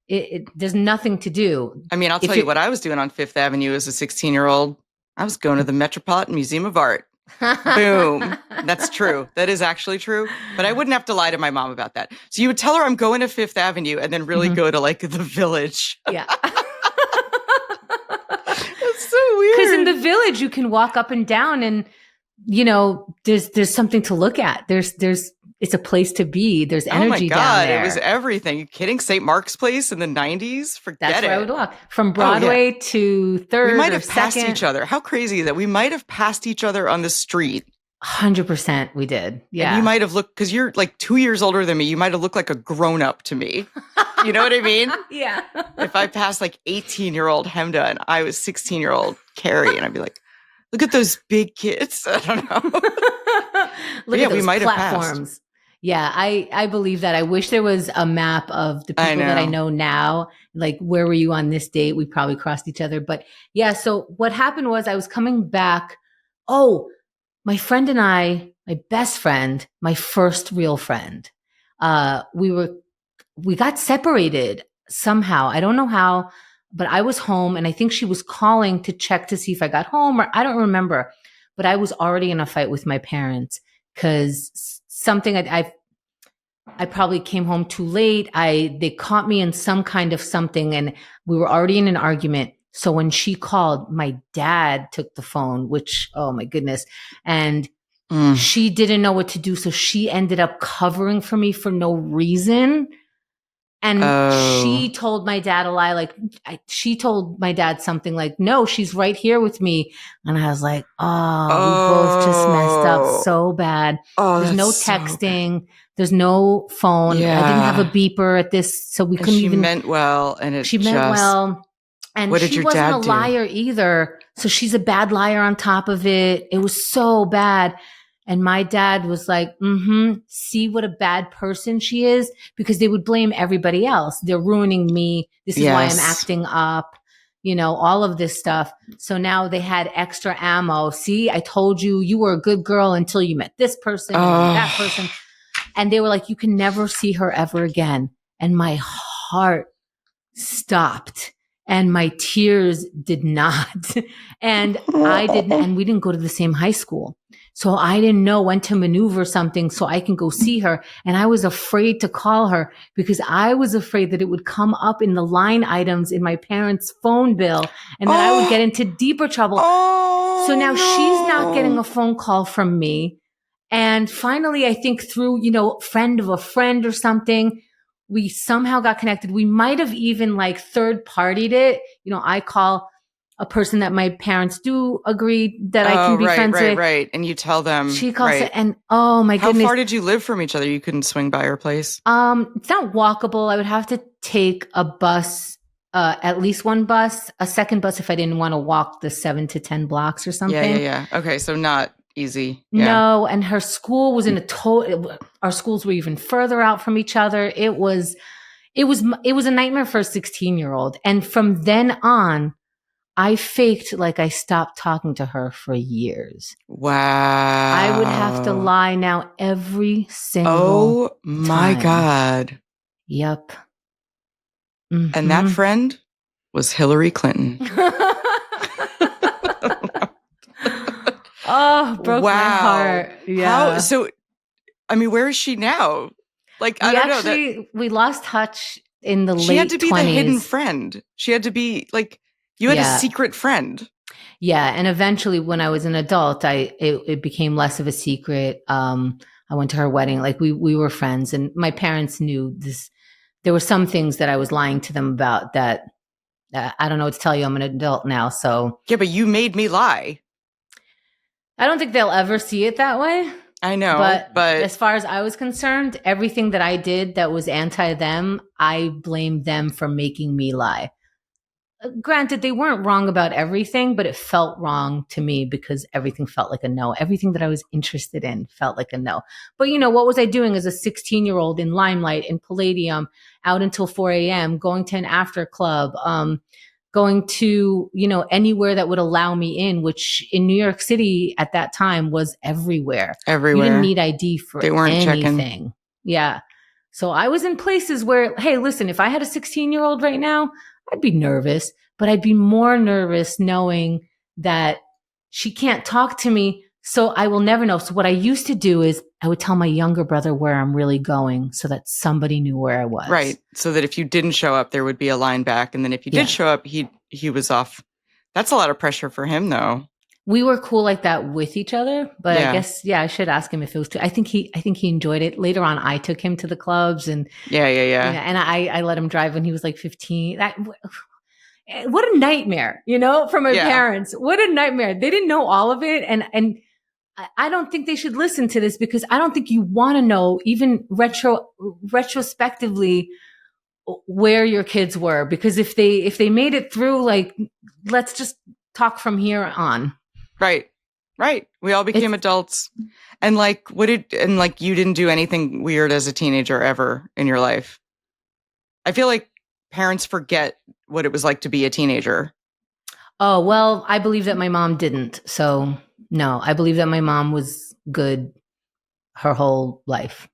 There's nothing to do. I mean, I'll tell you what I was doing on Fifth Avenue as a 16-year-old. I was going to the Metropolitan Museum of Art. Boom. That's true. That is actually true. But I wouldn't have to lie to my mom about that. So you would tell her I'm going to Fifth Avenue and then really go to like the Village. Yeah. That's so weird. Because in the Village, you can walk up and down and, there's something to look at. It's a place to be. There's energy down there. It was everything. You kidding? St. Mark's Place in the 90s? Forget it. That's where I would walk. From Broadway to 3rd. We might have passed each other. How crazy is that? We might have passed each other on the street. 100% we did. Yeah. And you might have looked, because you're like 2 years older than me, you might have looked like a grown-up to me. You know what I mean? Yeah. If I passed like 18-year-old Chemda and I was 16-year-old Carrie, and I'd be like, look at those big kids. I don't know. Look at those we might platforms. Have passed. Yeah, I believe that. I wish there was a map of the people that I know now. Like, where were you on this date? We probably crossed each other. But yeah, so what happened was I was coming back. Oh, my friend and I, my best friend, my first real friend, we got separated somehow. I don't know how, but I was home and I think she was calling to check to see if I got home, or I don't remember. But I was already in a fight with my parents because something I probably came home too late. They caught me in some kind of something and we were already in an argument. So when she called, my dad took the phone, which, oh my goodness. And she didn't know what to do. So she ended up covering for me for no reason. And she told my dad a lie. Like she told my dad something like, no, she's right here with me. And I was like, we both just messed up so bad. There's no texting. There's no phone. Yeah. I didn't have a beeper at this. So we couldn't even. She meant well. And she meant well. And what did she your wasn't dad a liar either. So she's a bad liar on top of it. It was so bad. And my dad was like, see what a bad person she is? Because they would blame everybody else. They're ruining me. This is why I'm acting up, all of this stuff. So now they had extra ammo. See, I told you, you were a good girl until you met this person and that person. And they were like, you can never see her ever again. And my heart stopped. And my tears did not. And I didn't, and we didn't go to the same high school. So I didn't know when to maneuver something so I can go see her. And I was afraid to call her because I was afraid that it would come up in the line items in my parents' phone bill and that I would get into deeper trouble. So now she's not getting a phone call from me. And finally, I think through, friend of a friend or something, we somehow got connected. We might have even third partied it. I call a person that my parents do agree that I can be friends with. Right. And you tell them. She calls it, and oh my goodness. How far did you live from each other? You couldn't swing by her place? It's not walkable. I would have to take a bus, at least one bus, a second bus if I didn't want to walk the 7 to 10 blocks or something. Yeah. Okay, so not easy. Yeah. No, and her school was in our schools were even further out from each other. It was a nightmare for a 16-year-old. And from then on, I faked like I stopped talking to her for years. Wow. I would have to lie now every single Oh my time. God. Yep. And that friend was Hillary Clinton. Broke my heart. Yeah. Where is she now? I don't know. We lost touch in the late 20s. She had to be the hidden friend. She had to be you had a secret friend. Yeah. And eventually when I was an adult, it became less of a secret. I went to her wedding. We were friends and my parents knew this. There were some things that I was lying to them about that I don't know what to tell you. I'm an adult now. So yeah, but you made me lie. I don't think they'll ever see it that way. I know. But as far as I was concerned, everything that I did that was anti them, I blamed them for making me lie. Granted, they weren't wrong about everything, but it felt wrong to me because everything felt like a no. Everything that I was interested in felt like a no. But what was I doing as a 16-year-old in Limelight, in Palladium, out until 4 a.m., going to an after club, going to, anywhere that would allow me in, which in New York City at that time was everywhere. Everywhere. You didn't need ID for they weren't anything. Checking. Yeah. So I was in places where, hey, listen, if I had a 16-year-old right now, I'd be nervous, but I'd be more nervous knowing that she can't talk to me. So I will never know. So what I used to do is I would tell my younger brother where I'm really going so that somebody knew where I was. Right. So that if you didn't show up, there would be a line back. And then if you did show up, he was off. That's a lot of pressure for him, though. We were cool like that with each other, but I guess, I should ask him if it was too. I think he enjoyed it. Later on, I took him to the clubs and and I let him drive when he was 15. What a nightmare, for my parents. What a nightmare. They didn't know all of it. And I don't think they should listen to this because I don't think you want to know even retrospectively where your kids were, because if they made it through, let's just talk from here on. Right. We all became adults. And you didn't do anything weird as a teenager ever in your life. I feel like parents forget what it was like to be a teenager. Oh, well, I believe that my mom didn't. So no, I believe that my mom was good her whole life.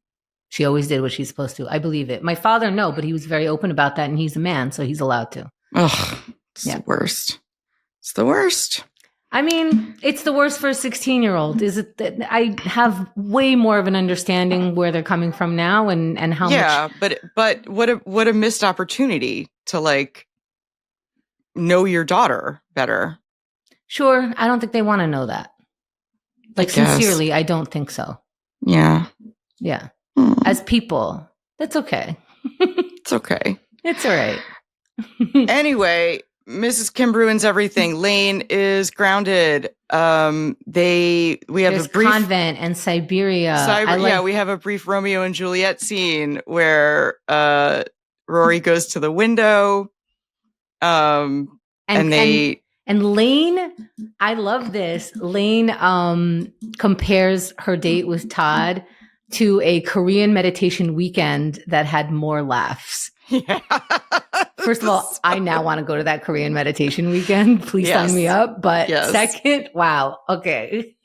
She always did what she's supposed to. I believe it. My father, no, but he was very open about that and he's a man, so he's allowed to. Ugh, it's the worst. It's the worst. I mean, it's the worst for a 16-year-old. Is it that I have way more of an understanding where they're coming from now and how much. Yeah, but what a missed opportunity to know your daughter better. Sure, I don't think they want to know that. Sincerely, I don't think so. Yeah. Yeah. As people, that's okay. It's okay. It's all right. Anyway, Mrs. Kim ruins everything. Lane is grounded. We have There's a brief convent and Siberia. we have a brief Romeo and Juliet scene where Rory goes to the window. And Lane, I love this. Lane compares her date with Todd to a Korean meditation weekend that had more laughs. Yeah. First of all, I now want to go to that Korean meditation weekend. Please sign me up. But second, wow. Okay.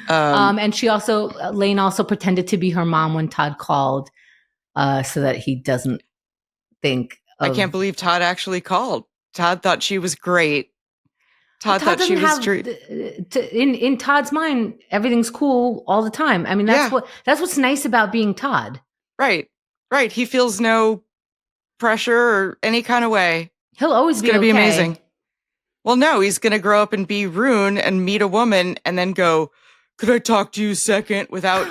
And Lane also pretended to be her mom when Todd called, so that he doesn't think. I can't believe Todd actually called. Todd thought she was great. Todd thought she was in Todd's mind, everything's cool all the time. I mean, that's what's nice about being Todd. Right. Right. He feels no pressure or any kind of way. He'll always be going to be amazing. Well, no, he's going to grow up and be Rune and meet a woman and then go, could I talk to you a second, without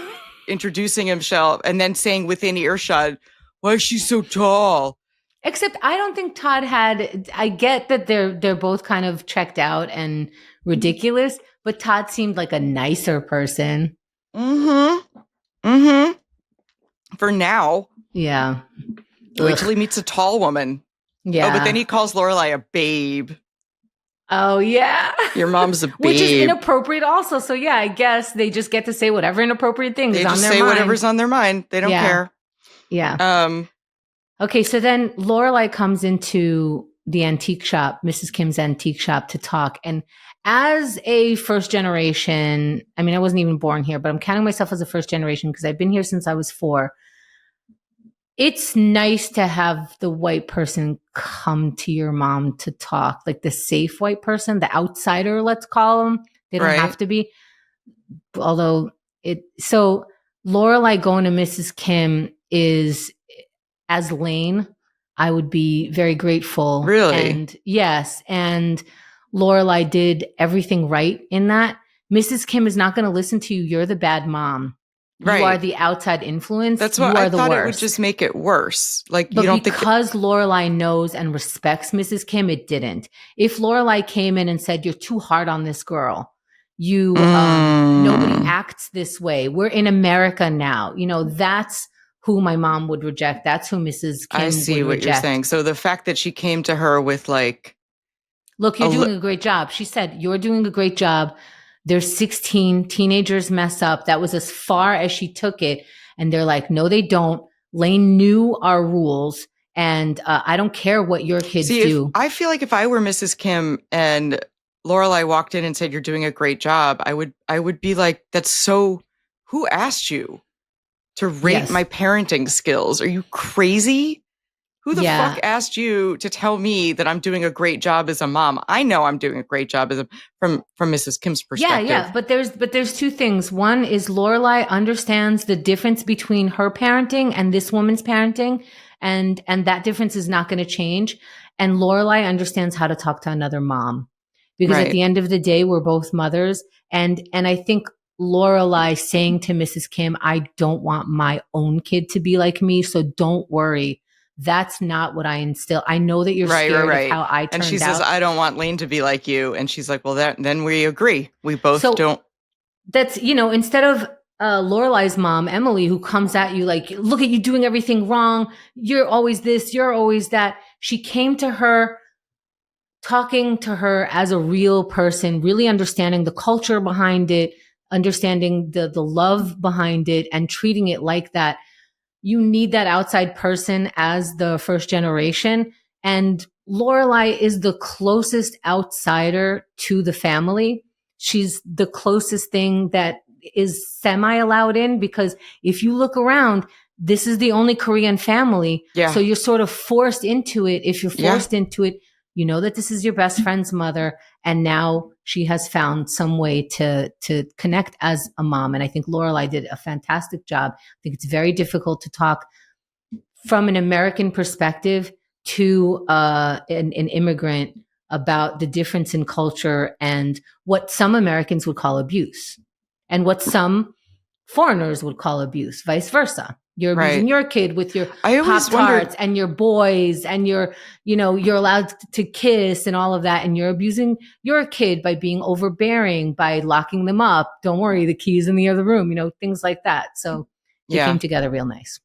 introducing himself, and then saying within earshot, why is she so tall? Except I don't think Todd had, I get that they're both kind of checked out and ridiculous, but Todd seemed like a nicer person. For now. Yeah. Wait till he meets a tall woman. Yeah. Oh, but then he calls Lorelai a babe. Oh, yeah. Your mom's a babe. Which is inappropriate also. So, yeah, I guess they just get to say whatever inappropriate thing is on their mind. They just say whatever's on their mind. They don't care. Yeah. Okay, so then Lorelai comes into the antique shop, Mrs. Kim's antique shop, to talk. And as a first generation, I mean, I wasn't even born here, but I'm counting myself as a first generation because I've been here since I was 4. It's nice to have the white person come to your mom to talk, like the safe white person, the outsider, let's call them. They don't have to be. Although so Lorelai going to Mrs. Kim is, as Lane, I would be very grateful. Really? And yes. And Lorelai did everything right in that. Mrs. Kim is not going to listen to you. You're the bad mom. Right. You are the outside influence. That's what I thought. It would just make it worse. Like, but you don't because Lorelai knows and respects Mrs. Kim, it didn't. If Lorelai came in and said, "You're too hard on this girl. You nobody acts this way. We're in America now." That's who my mom would reject. That's who Mrs. Kim would reject. I see what you're saying. So the fact that she came to her with like, "Look, you're doing a great job." She said, "You're doing a great job. There's 16 teenagers mess up." That was as far as she took it. And they're like, "No, they don't. Lane knew our rules. And I don't care what your kids do." I feel like if I were Mrs. Kim and Lorelai walked in and said, "You're doing a great job," I would be like, "That's so, who asked you to rate my parenting skills? Are you crazy? Who the fuck asked you to tell me that I'm doing a great job as a mom? I know I'm doing a great job from Mrs. Kim's perspective." Yeah. But there's two things. One is Lorelai understands the difference between her parenting and this woman's parenting, and that difference is not going to change. And Lorelai understands how to talk to another mom, because at the end of the day, we're both mothers. And I think Lorelai saying to Mrs. Kim, "I don't want my own kid to be like me, so don't worry. That's not what I instill. I know that you're scared of how I turned out." And she says, "I don't want Lane to be like you." And she's like, "Well, then we agree. We both don't." That's, instead of Lorelai's mom, Emily, who comes at you like, "Look at you doing everything wrong. You're always this, you're always that." She came to her, talking to her as a real person, really understanding the culture behind it, understanding the love behind it, and treating it like that. You need that outside person as the first generation. And Lorelai is the closest outsider to the family. She's the closest thing that is semi-allowed in, because if you look around, this is the only Korean family. Yeah. So you're sort of forced into it. If you're forced into it, you know that this is your best friend's mother. And now she has found some way to connect as a mom. And I think Lorelai did a fantastic job. I think it's very difficult to talk from an American perspective to an immigrant about the difference in culture and what some Americans would call abuse and what some foreigners would call abuse, vice versa. You're abusing your kid with your I always Pop-Tarts and your boys and you're allowed to kiss and all of that. And you're abusing your kid by being overbearing, by locking them up. Don't worry, the key's in the other room, things like that. So they came together real nice.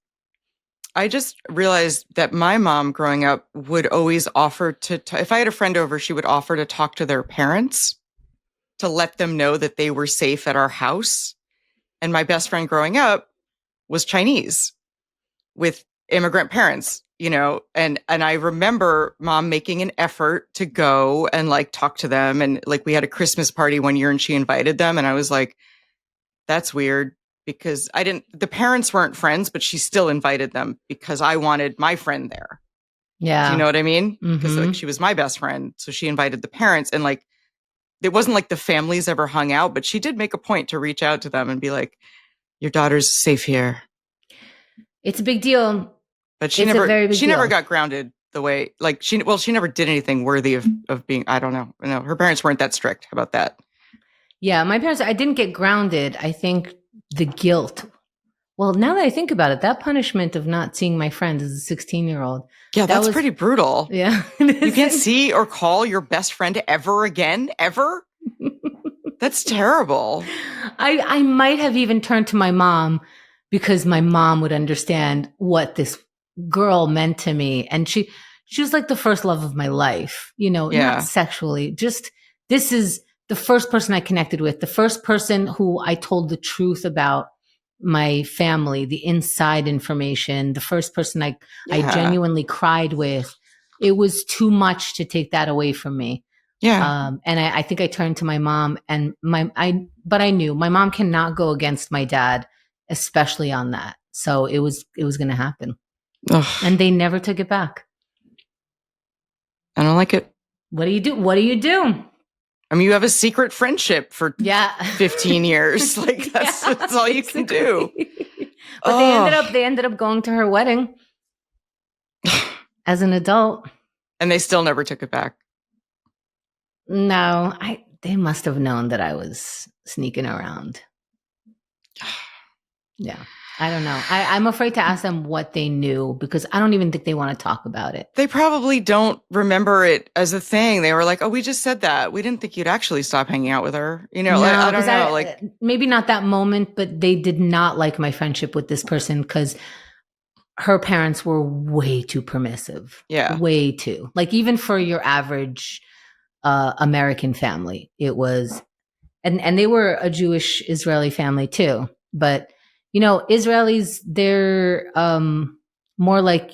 I just realized that my mom growing up would always offer if I had a friend over, she would offer to talk to their parents to let them know that they were safe at our house. And my best friend growing up was Chinese with immigrant parents, and I remember mom making an effort to go and like talk to them. And like we had a Christmas party one year and she invited them. And I was like, that's weird because the parents weren't friends, but she still invited them because I wanted my friend there. Yeah. Do you know what I mean? Because Mm-hmm. like she was my best friend. So she invited the parents and like, it wasn't like the families ever hung out, but she did make a point to reach out to them and be like, your daughter's safe here. It's a big deal. But she never got grounded the way, like she never did anything worthy of being, I don't know. No, her parents weren't that strict about that. Yeah, my parents, I didn't get grounded. I think the guilt. Well, now that I think about it, that punishment of not seeing my friends as a 16-year-old. Yeah, that's pretty brutal. Yeah. You can't see or call your best friend ever again, ever? That's terrible. I might have even turned to my mom because my mom would understand what this girl meant to me. And she was like the first love of my life, not sexually, just this is the first person I connected with, the first person who I told the truth about my family, the inside information, the first person I genuinely cried with. It was too much to take that away from me. Yeah. And I think I turned to my mom and but I knew my mom cannot go against my dad, especially on that. So it was going to happen. Ugh. And they never took it back. I don't like it. What do you do? What do you do? I mean, you have a secret friendship for 15 years. Like that's all you can do. But they ended up going to her wedding as an adult. And they still never took it back. No, they must have known that I was sneaking around. Yeah. I don't know. I'm afraid to ask them what they knew because I don't even think they want to talk about it. They probably don't remember it as a thing. They were like, oh, we just said that. We didn't think you'd actually stop hanging out with her. I don't know. Maybe not that moment, but they did not like my friendship with this person because her parents were way too permissive. Yeah. Way too. Like even for your average American family, it was, and they were a Jewish Israeli family too, but Israelis, they're more like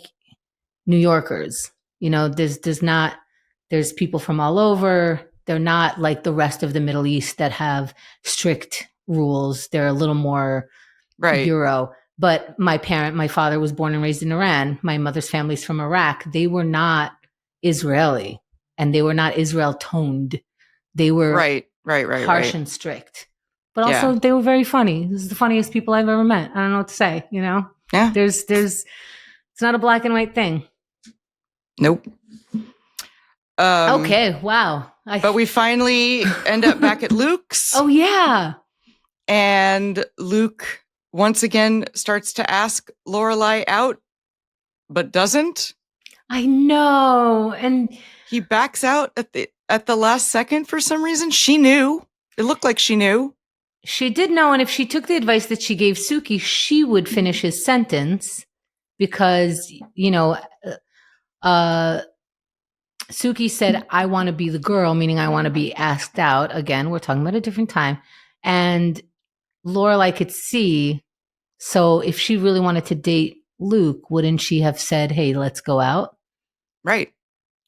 New Yorkers. There's people from all over. They're not like the rest of the Middle East that have strict rules. They're a little more Euro. But my father was born and raised in Iran. My mother's family's from Iraq. They were not Israeli and they were not Israel toned. They were harsh and strict. But also they were very funny. This is the funniest people I've ever met. I don't know what to say, Yeah. It's not a black and white thing. Nope. Okay. Wow. But we finally end up back at Luke's. Oh yeah. And Luke once again starts to ask Lorelai out, but doesn't. I know. And he backs out at the last second for some reason. She knew. It looked like she knew. She did know, and if she took the advice that she gave Sookie, she would finish his sentence because, Sookie said, I want to be the girl, meaning I want to be asked out. Again, we're talking about a different time. And Lorelai could see, so if she really wanted to date Luke, wouldn't she have said, hey, let's go out? Right.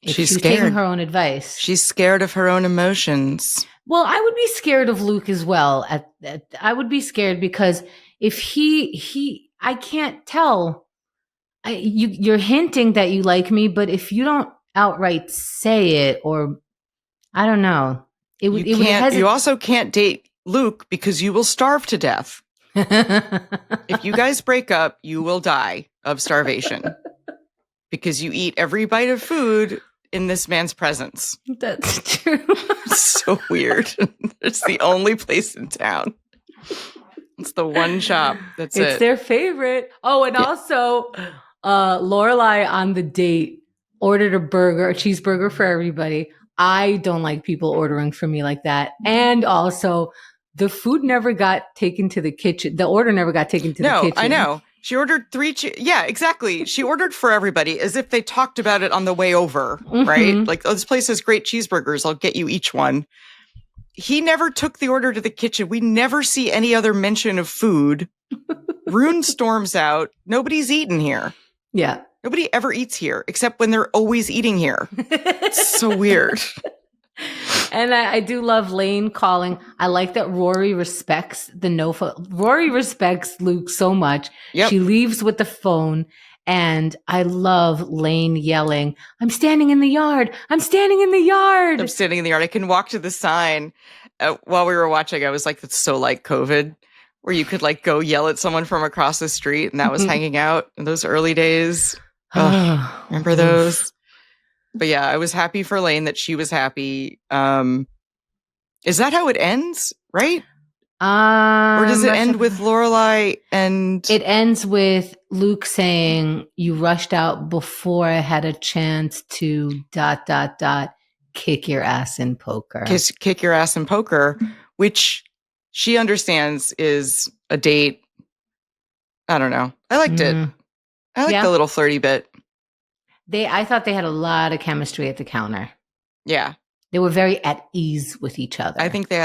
She's scared. Taking her own advice. She's scared of her own emotions. Well, I would be scared of Luke as well. I would be scared because if I can't tell. You're hinting that you like me, but if you don't outright say it, or I don't know, you also can't date Luke because you will starve to death. If you guys break up, you will die of starvation because you eat every bite of food in this man's presence. That's true. It's so weird. It's the only place in town. It's the one shop. That's It's it. their favorite. Oh, and also Lorelai on the date ordered a cheeseburger for everybody. I don't like people ordering for me like that. And also, the food never got taken to the kitchen. The order never got taken to the kitchen. No, I know. She ordered 3 yeah, exactly. She ordered for everybody as if they talked about it on the way over, right? Like, oh, this place has great cheeseburgers. I'll get you each one. He never took the order to the kitchen. We never see any other mention of food. Rune storms out. Nobody's eating here. Yeah. Nobody ever eats here, except when they're always eating here. It's so weird. And I do love Lane calling. I like that Rory respects Rory respects Luke so much. Yep. She leaves with the phone. And I love Lane yelling, I'm standing in the yard. I'm standing in the yard. I'm standing in the yard. I can walk to the sign. While we were watching, I was like, that's so like COVID, where you could like go yell at someone from across the street. And that was hanging out in those early days. Remember those? But yeah, I was happy for Lane that she was happy. Is that how it ends? Right? Or does it end with Lorelai and... It ends with Luke saying, you rushed out before I had a chance to ... kick your ass in poker. Kick your ass in poker, which she understands is a date. I don't know. I liked it. I liked the little flirty bit. I thought they had a lot of chemistry at the counter. Yeah. They were very at ease with each other. I think they've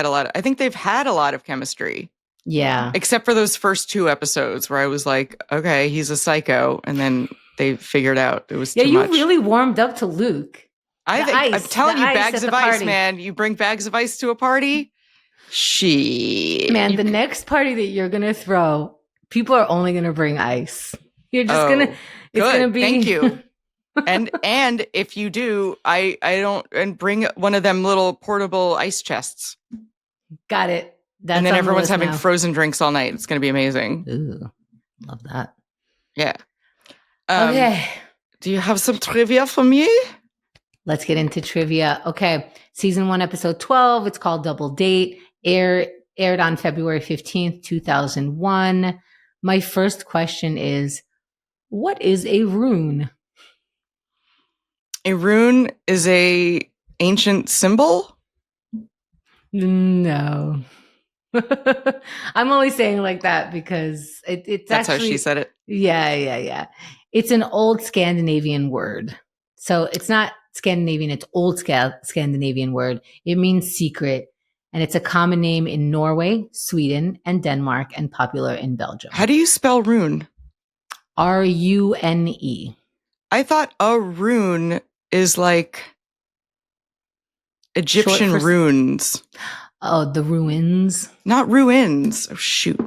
had a lot of chemistry. Yeah. Except for those first 2 episodes where I was like, okay, he's a psycho. And then they figured out it was too much. Yeah, you really warmed up to Luke. I'm telling you, bags of ice, man. You bring bags of ice to a party? Man, the next party that you're going to throw, people are only going to bring ice. You're just going to, it's going to be. Thank you. and if you do, I don't, and bring one of them little portable ice chests. Got it. That's and then everyone's having frozen drinks all night. It's going to be amazing. Ooh, love that. Yeah. Okay. Do you have some trivia for me? Let's get into trivia. Okay. Season 1, episode 12. It's called Double Date. Aired on February 15th, 2001. My first question is, what is a rune? A rune is a ancient symbol? No. I'm only saying like that because it's That's actually, how she said it. Yeah. It's an old Scandinavian word. So it's not Scandinavian, it's old Scandinavian word. It means secret. And it's a common name in Norway, Sweden, and Denmark, and popular in Belgium. How do you spell rune? Rune. I thought a rune is like Egyptian runes. Oh, the ruins. Not ruins. Oh, shoot.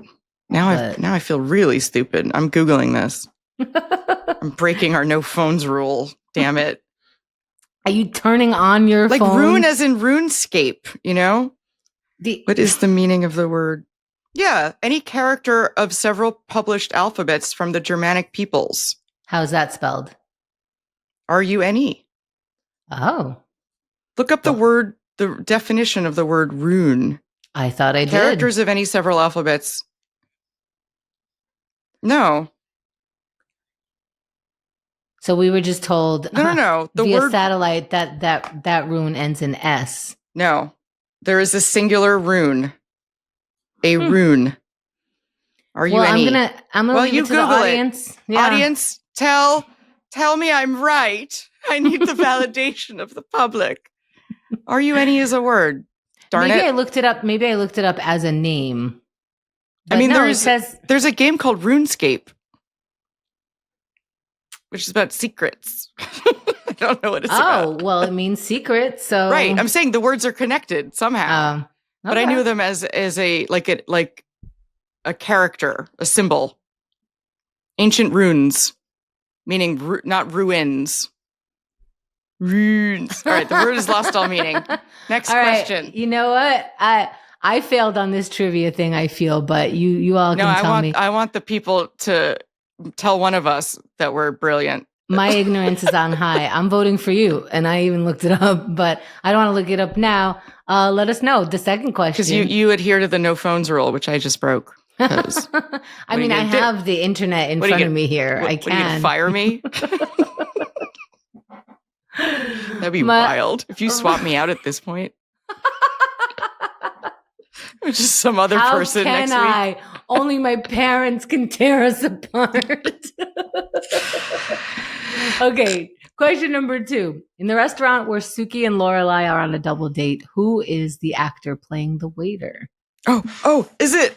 Now I feel really stupid. I'm Googling this. I'm breaking our no phones rule. Damn it. Are you turning on your phone? Like rune as in RuneScape, you know? What is the meaning of the word? Yeah, any character of several published alphabets from the Germanic peoples. How's that spelled? Rune. Oh. Look up the definition of the word rune. I thought I did. Characters of any several alphabets. No. So we were just told No. The via word satellite that rune ends in S. No. There is a singular rune. A rune. I'm gonna leave it to the audience. Yeah. Audience, tell me I'm right. I need the validation of the public. Rune is a word. Darn Maybe it. I looked it up. Maybe I looked it up as a name. But I mean, no, there's a game called RuneScape, which is about secrets. I don't know what it's about. Oh, well, it means secret. So right. I'm saying the words are connected somehow. But I knew them as a character, a symbol. Ancient runes, meaning not ruins. Runes. All right, the word has lost all meaning. Next question. Right. You know what? I failed on this trivia thing, I feel, but you all can tell me. I want the people to tell one of us that we're brilliant. My ignorance is on high. I'm voting for you. And I even looked it up, but I don't want to look it up now. Let us know. The second question. Because you adhere to the no phones rule, which I just broke. 'Cause I mean, I have the internet in front of me here. I can. What, are you gonna fire me? That'd be wild if you swap me out at this point. Just some other person next week. Only my parents can tear us apart. Okay, question number 2. In the restaurant where Sookie and Lorelai are on a double date, who is the actor playing the waiter? Oh, is it,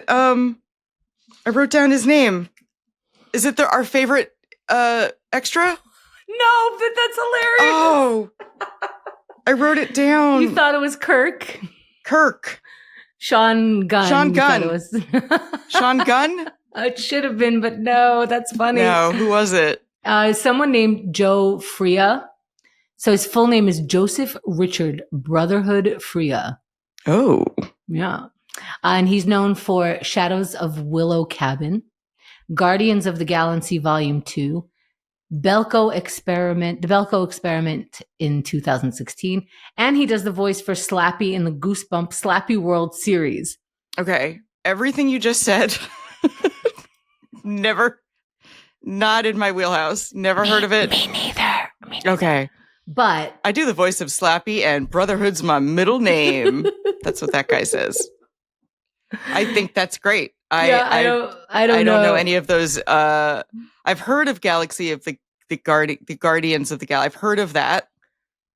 I wrote down his name. Is it our favorite extra? No, but that's hilarious. Oh, I wrote it down. You thought it was Kirk? Sean Gunn. Sean Gunn. It was Sean Gunn? It should have been, but no, that's funny. No, who was it? Someone named Joe Freya. So his full name is Joseph Richard Brotherhood Freya. Oh. Yeah. And he's known for Shadows of Willow Cabin, Guardians of the Galaxy Volume 2, the Belko Experiment in 2016, and he does the voice for Slappy in the Goosebumps Slappy World series. Okay. Everything you just said, not in my wheelhouse. Never heard of it. Me neither. Okay. But I do the voice of Slappy, and Brotherhood's my middle name. That's what that guy says. I think that's great. I don't know any of those. I've heard of Galaxy of the Guardians of the Galaxy. I've heard of that.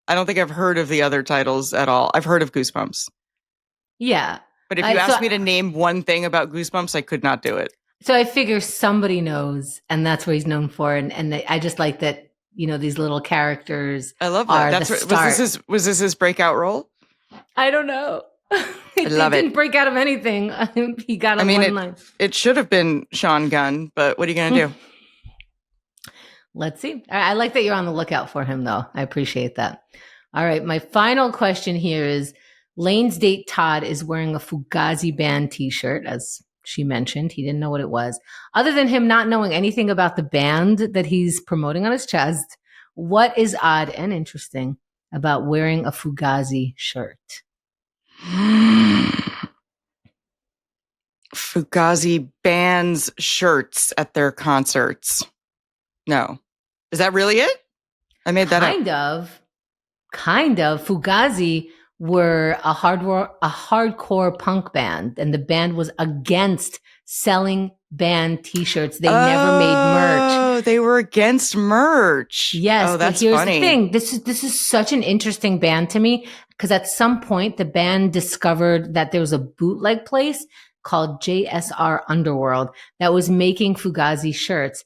I don't think I've heard of the other titles at all. I've heard of Goosebumps. Yeah. But if you asked me to name one thing about Goosebumps, I could not do it. So I figure somebody knows, and that's what he's known for. And I just like that, these little characters. I love that. Was this his breakout role? I don't know. I love it. He didn't break out of anything. He got one line. It should have been Sean Gunn, but what are you going to do? Let's see. I like that you're on the lookout for him, though. I appreciate that. All right. My final question here is, Lane's date, Todd, is wearing a Fugazi band t-shirt, as she mentioned. He didn't know what it was. Other than him not knowing anything about the band that he's promoting on his chest, what is odd and interesting about wearing a Fugazi shirt? Fugazi bands shirts at their concerts. No. Is that really it? I made that up. Kind of. Fugazi were a hardcore punk band, and the band was against selling band t-shirts. They never made merch. Oh, they were against merch. Yes. Oh, that's here's funny. The thing. This is such an interesting band to me, because at some point the band discovered that there was a bootleg place called JSR Underworld that was making Fugazi shirts.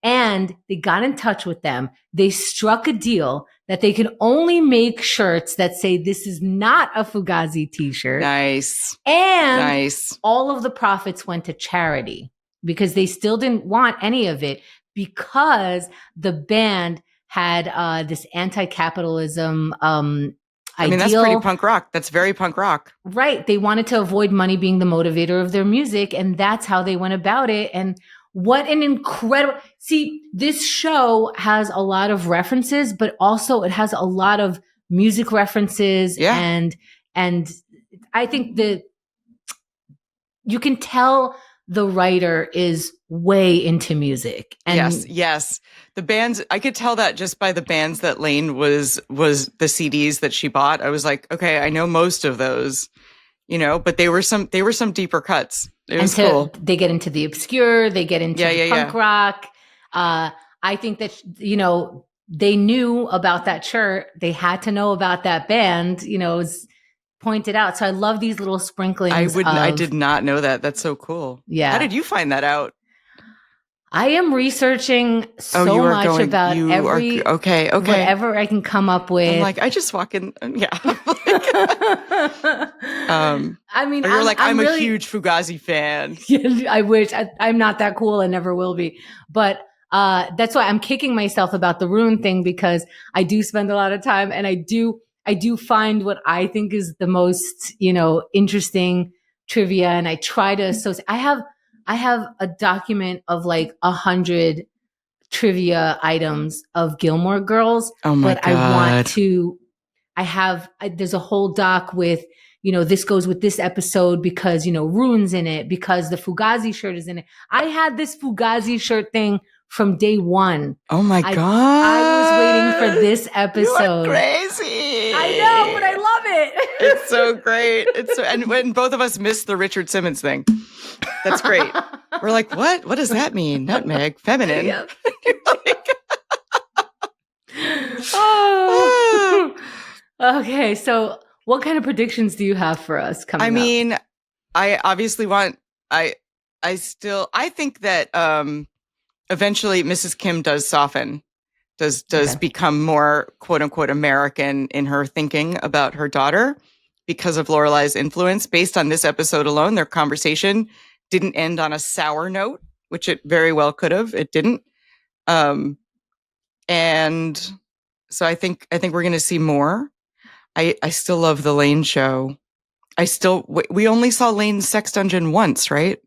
And they got in touch with them. They struck a deal that they could only make shirts that say this is not a Fugazi t-shirt. Nice. And all of the profits went to charity, because they still didn't want any of it, because the band had this anti-capitalism ideal. That's pretty punk rock. That's very punk rock. Right. They wanted to avoid money being the motivator of their music, and that's how they went about it. And what an incredible... See, this show has a lot of references, but also it has a lot of music references. Yeah. And I think that you can tell the writer is way into music. And yes. The bands, I could tell that just by the bands that Lane was the CDs that she bought. I was like, okay, I know most of those, but they were some deeper cuts. It was cool. They get into the obscure, they get into the punk rock. I think that, they knew about that shirt. They had to know about that band, it was pointed out. So I love these little sprinklings. I did not know that. That's so cool. Yeah. How did you find that out? I am researching much about whatever I can come up with. I'm like, I just walk in. Yeah. I'm a huge Fugazi fan. I wish. I'm not that cool and never will be. But that's why I'm kicking myself about the Rune thing, because I do spend a lot of time, and I do find what I think is the most, interesting trivia. And I try to associate. I have a document of like 100 trivia items of Gilmore Girls. Oh my God. There's a whole doc with this goes with this episode because, Rune's in it, because the Fugazi shirt is in it. I had this Fugazi shirt thing from day one. Oh my God. I was waiting for this episode. You are crazy. I know, but I love it. It's so great. And when both of us missed the Richard Simmons thing. That's great. We're like, what? What does that mean? Nutmeg, feminine. Yep. Oh. Okay, so what kind of predictions do you have for us coming up? I obviously want, I think that eventually Mrs. Kim does soften, does become more quote unquote American in her thinking about her daughter because of Lorelai's influence. Based on this episode alone, their conversation didn't end on a sour note, which it very well could have. It didn't. And so I think we're going to see more. I still love the Lane show. We only saw Lane's sex dungeon once, right?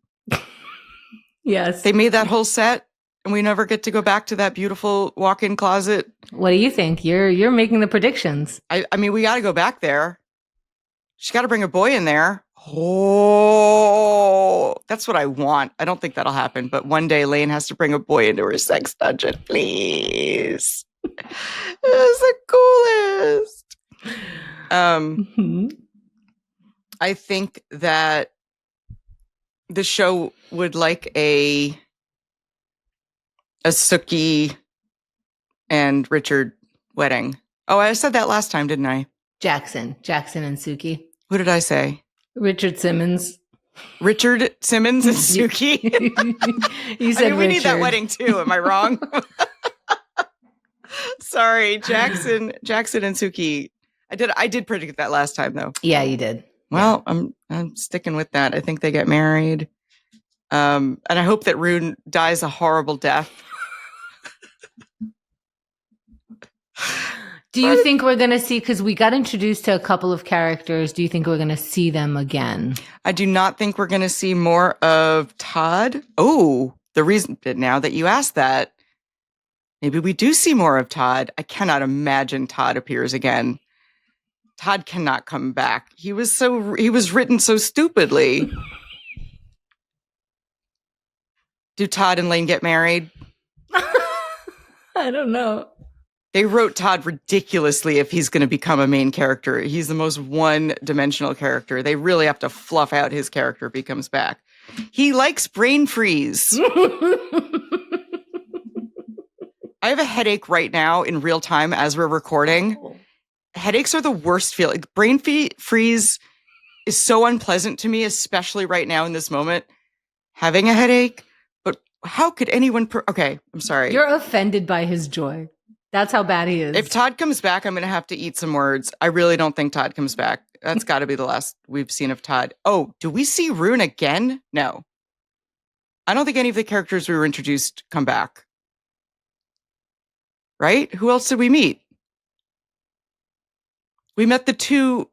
Yes. They made that whole set and we never get to go back to that beautiful walk-in closet. What do you think? You're making the predictions. I mean, we got to go back there. She's got to bring a boy in there. Oh, that's what I want. I don't think that'll happen, but one day Lane has to bring a boy into her sex dungeon, please. That's the coolest. I think that the show would like a Sookie and Richard wedding. Oh, I said that last time, didn't I? Jackson and Sookie. What did I say? Richard Simmons. Richard Simmons and Sookie. You said we need that wedding too. Am I wrong? Sorry, Jackson and Sookie. I did predict that last time though. Yeah, you did. Well, yeah. I'm sticking with that. I think they get married. And I hope that Rune dies a horrible death. Do you think we're going to see, because we got introduced to a couple of characters, do you think we're going to see them again? I do not think we're going to see more of Todd. Oh, the reason, now that you asked that, maybe we do see more of Todd. I cannot imagine Todd appears again. Todd cannot come back. He was written so stupidly. Do Todd and Lane get married? I don't know. They wrote Todd ridiculously if he's going to become a main character. He's the most one-dimensional character. They really have to fluff out his character if he comes back. He likes brain freeze. I have a headache right now in real time as we're recording. Headaches are the worst feeling. Brain freeze is so unpleasant to me, especially right now in this moment. Having a headache, but how could anyone... Okay, I'm sorry. You're offended by his joy. That's how bad he is. If Todd comes back, I'm going to have to eat some words. I really don't think Todd comes back. That's got to be the last we've seen of Todd. Oh, do we see Rune again? No. I don't think any of the characters we were introduced come back. Right? Who else did we meet? We met the two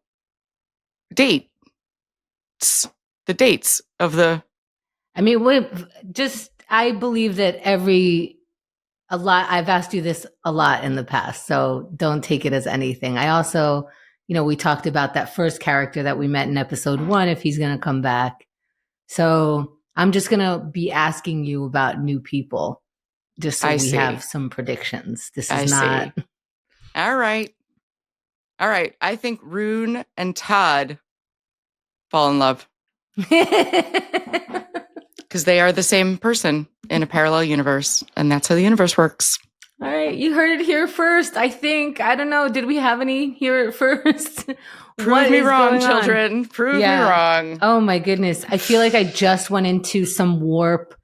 dates. The dates of the... I mean, I believe that I've asked you this a lot in the past, so don't take it as anything. I also, we talked about that first character that we met in episode 1, if he's going to come back. So I'm just going to be asking you about new people, just so we have some predictions. This is not... All right. I think Rune and Todd fall in love. Because they are the same person in a parallel universe. And that's how the universe works. All right. You heard it here first, I think. I don't know. Did we have any hear it first? Prove me wrong, children. Prove me wrong. Oh, my goodness. I feel like I just went into some warp.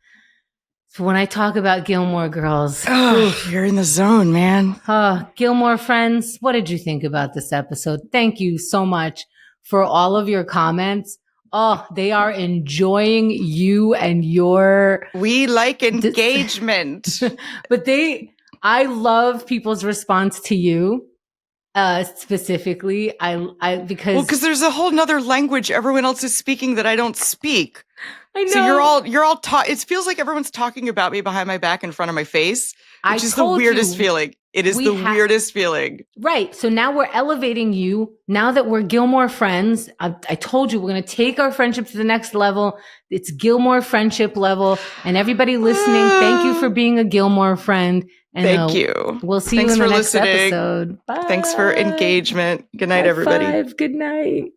So when I talk about Gilmore Girls. Oh, you're in the zone, man. Gilmore friends, what did you think about this episode? Thank you so much for all of your comments. Oh, they are enjoying you and your... We like engagement. But I love people's response to you, specifically. Because there's a whole nother language everyone else is speaking that I don't speak. I know. So you're all it feels like everyone's talking about me behind my back in front of my face, which is the weirdest feeling. It is the weirdest feeling. Right. So now we're elevating you. Now that we're Gilmore friends, I told you we're going to take our friendship to the next level. It's Gilmore friendship level. And everybody listening, thank you for being a Gilmore friend. And thank you. We'll see you in the next episode. Bye. Thanks for engagement. Good night, everybody. Good night.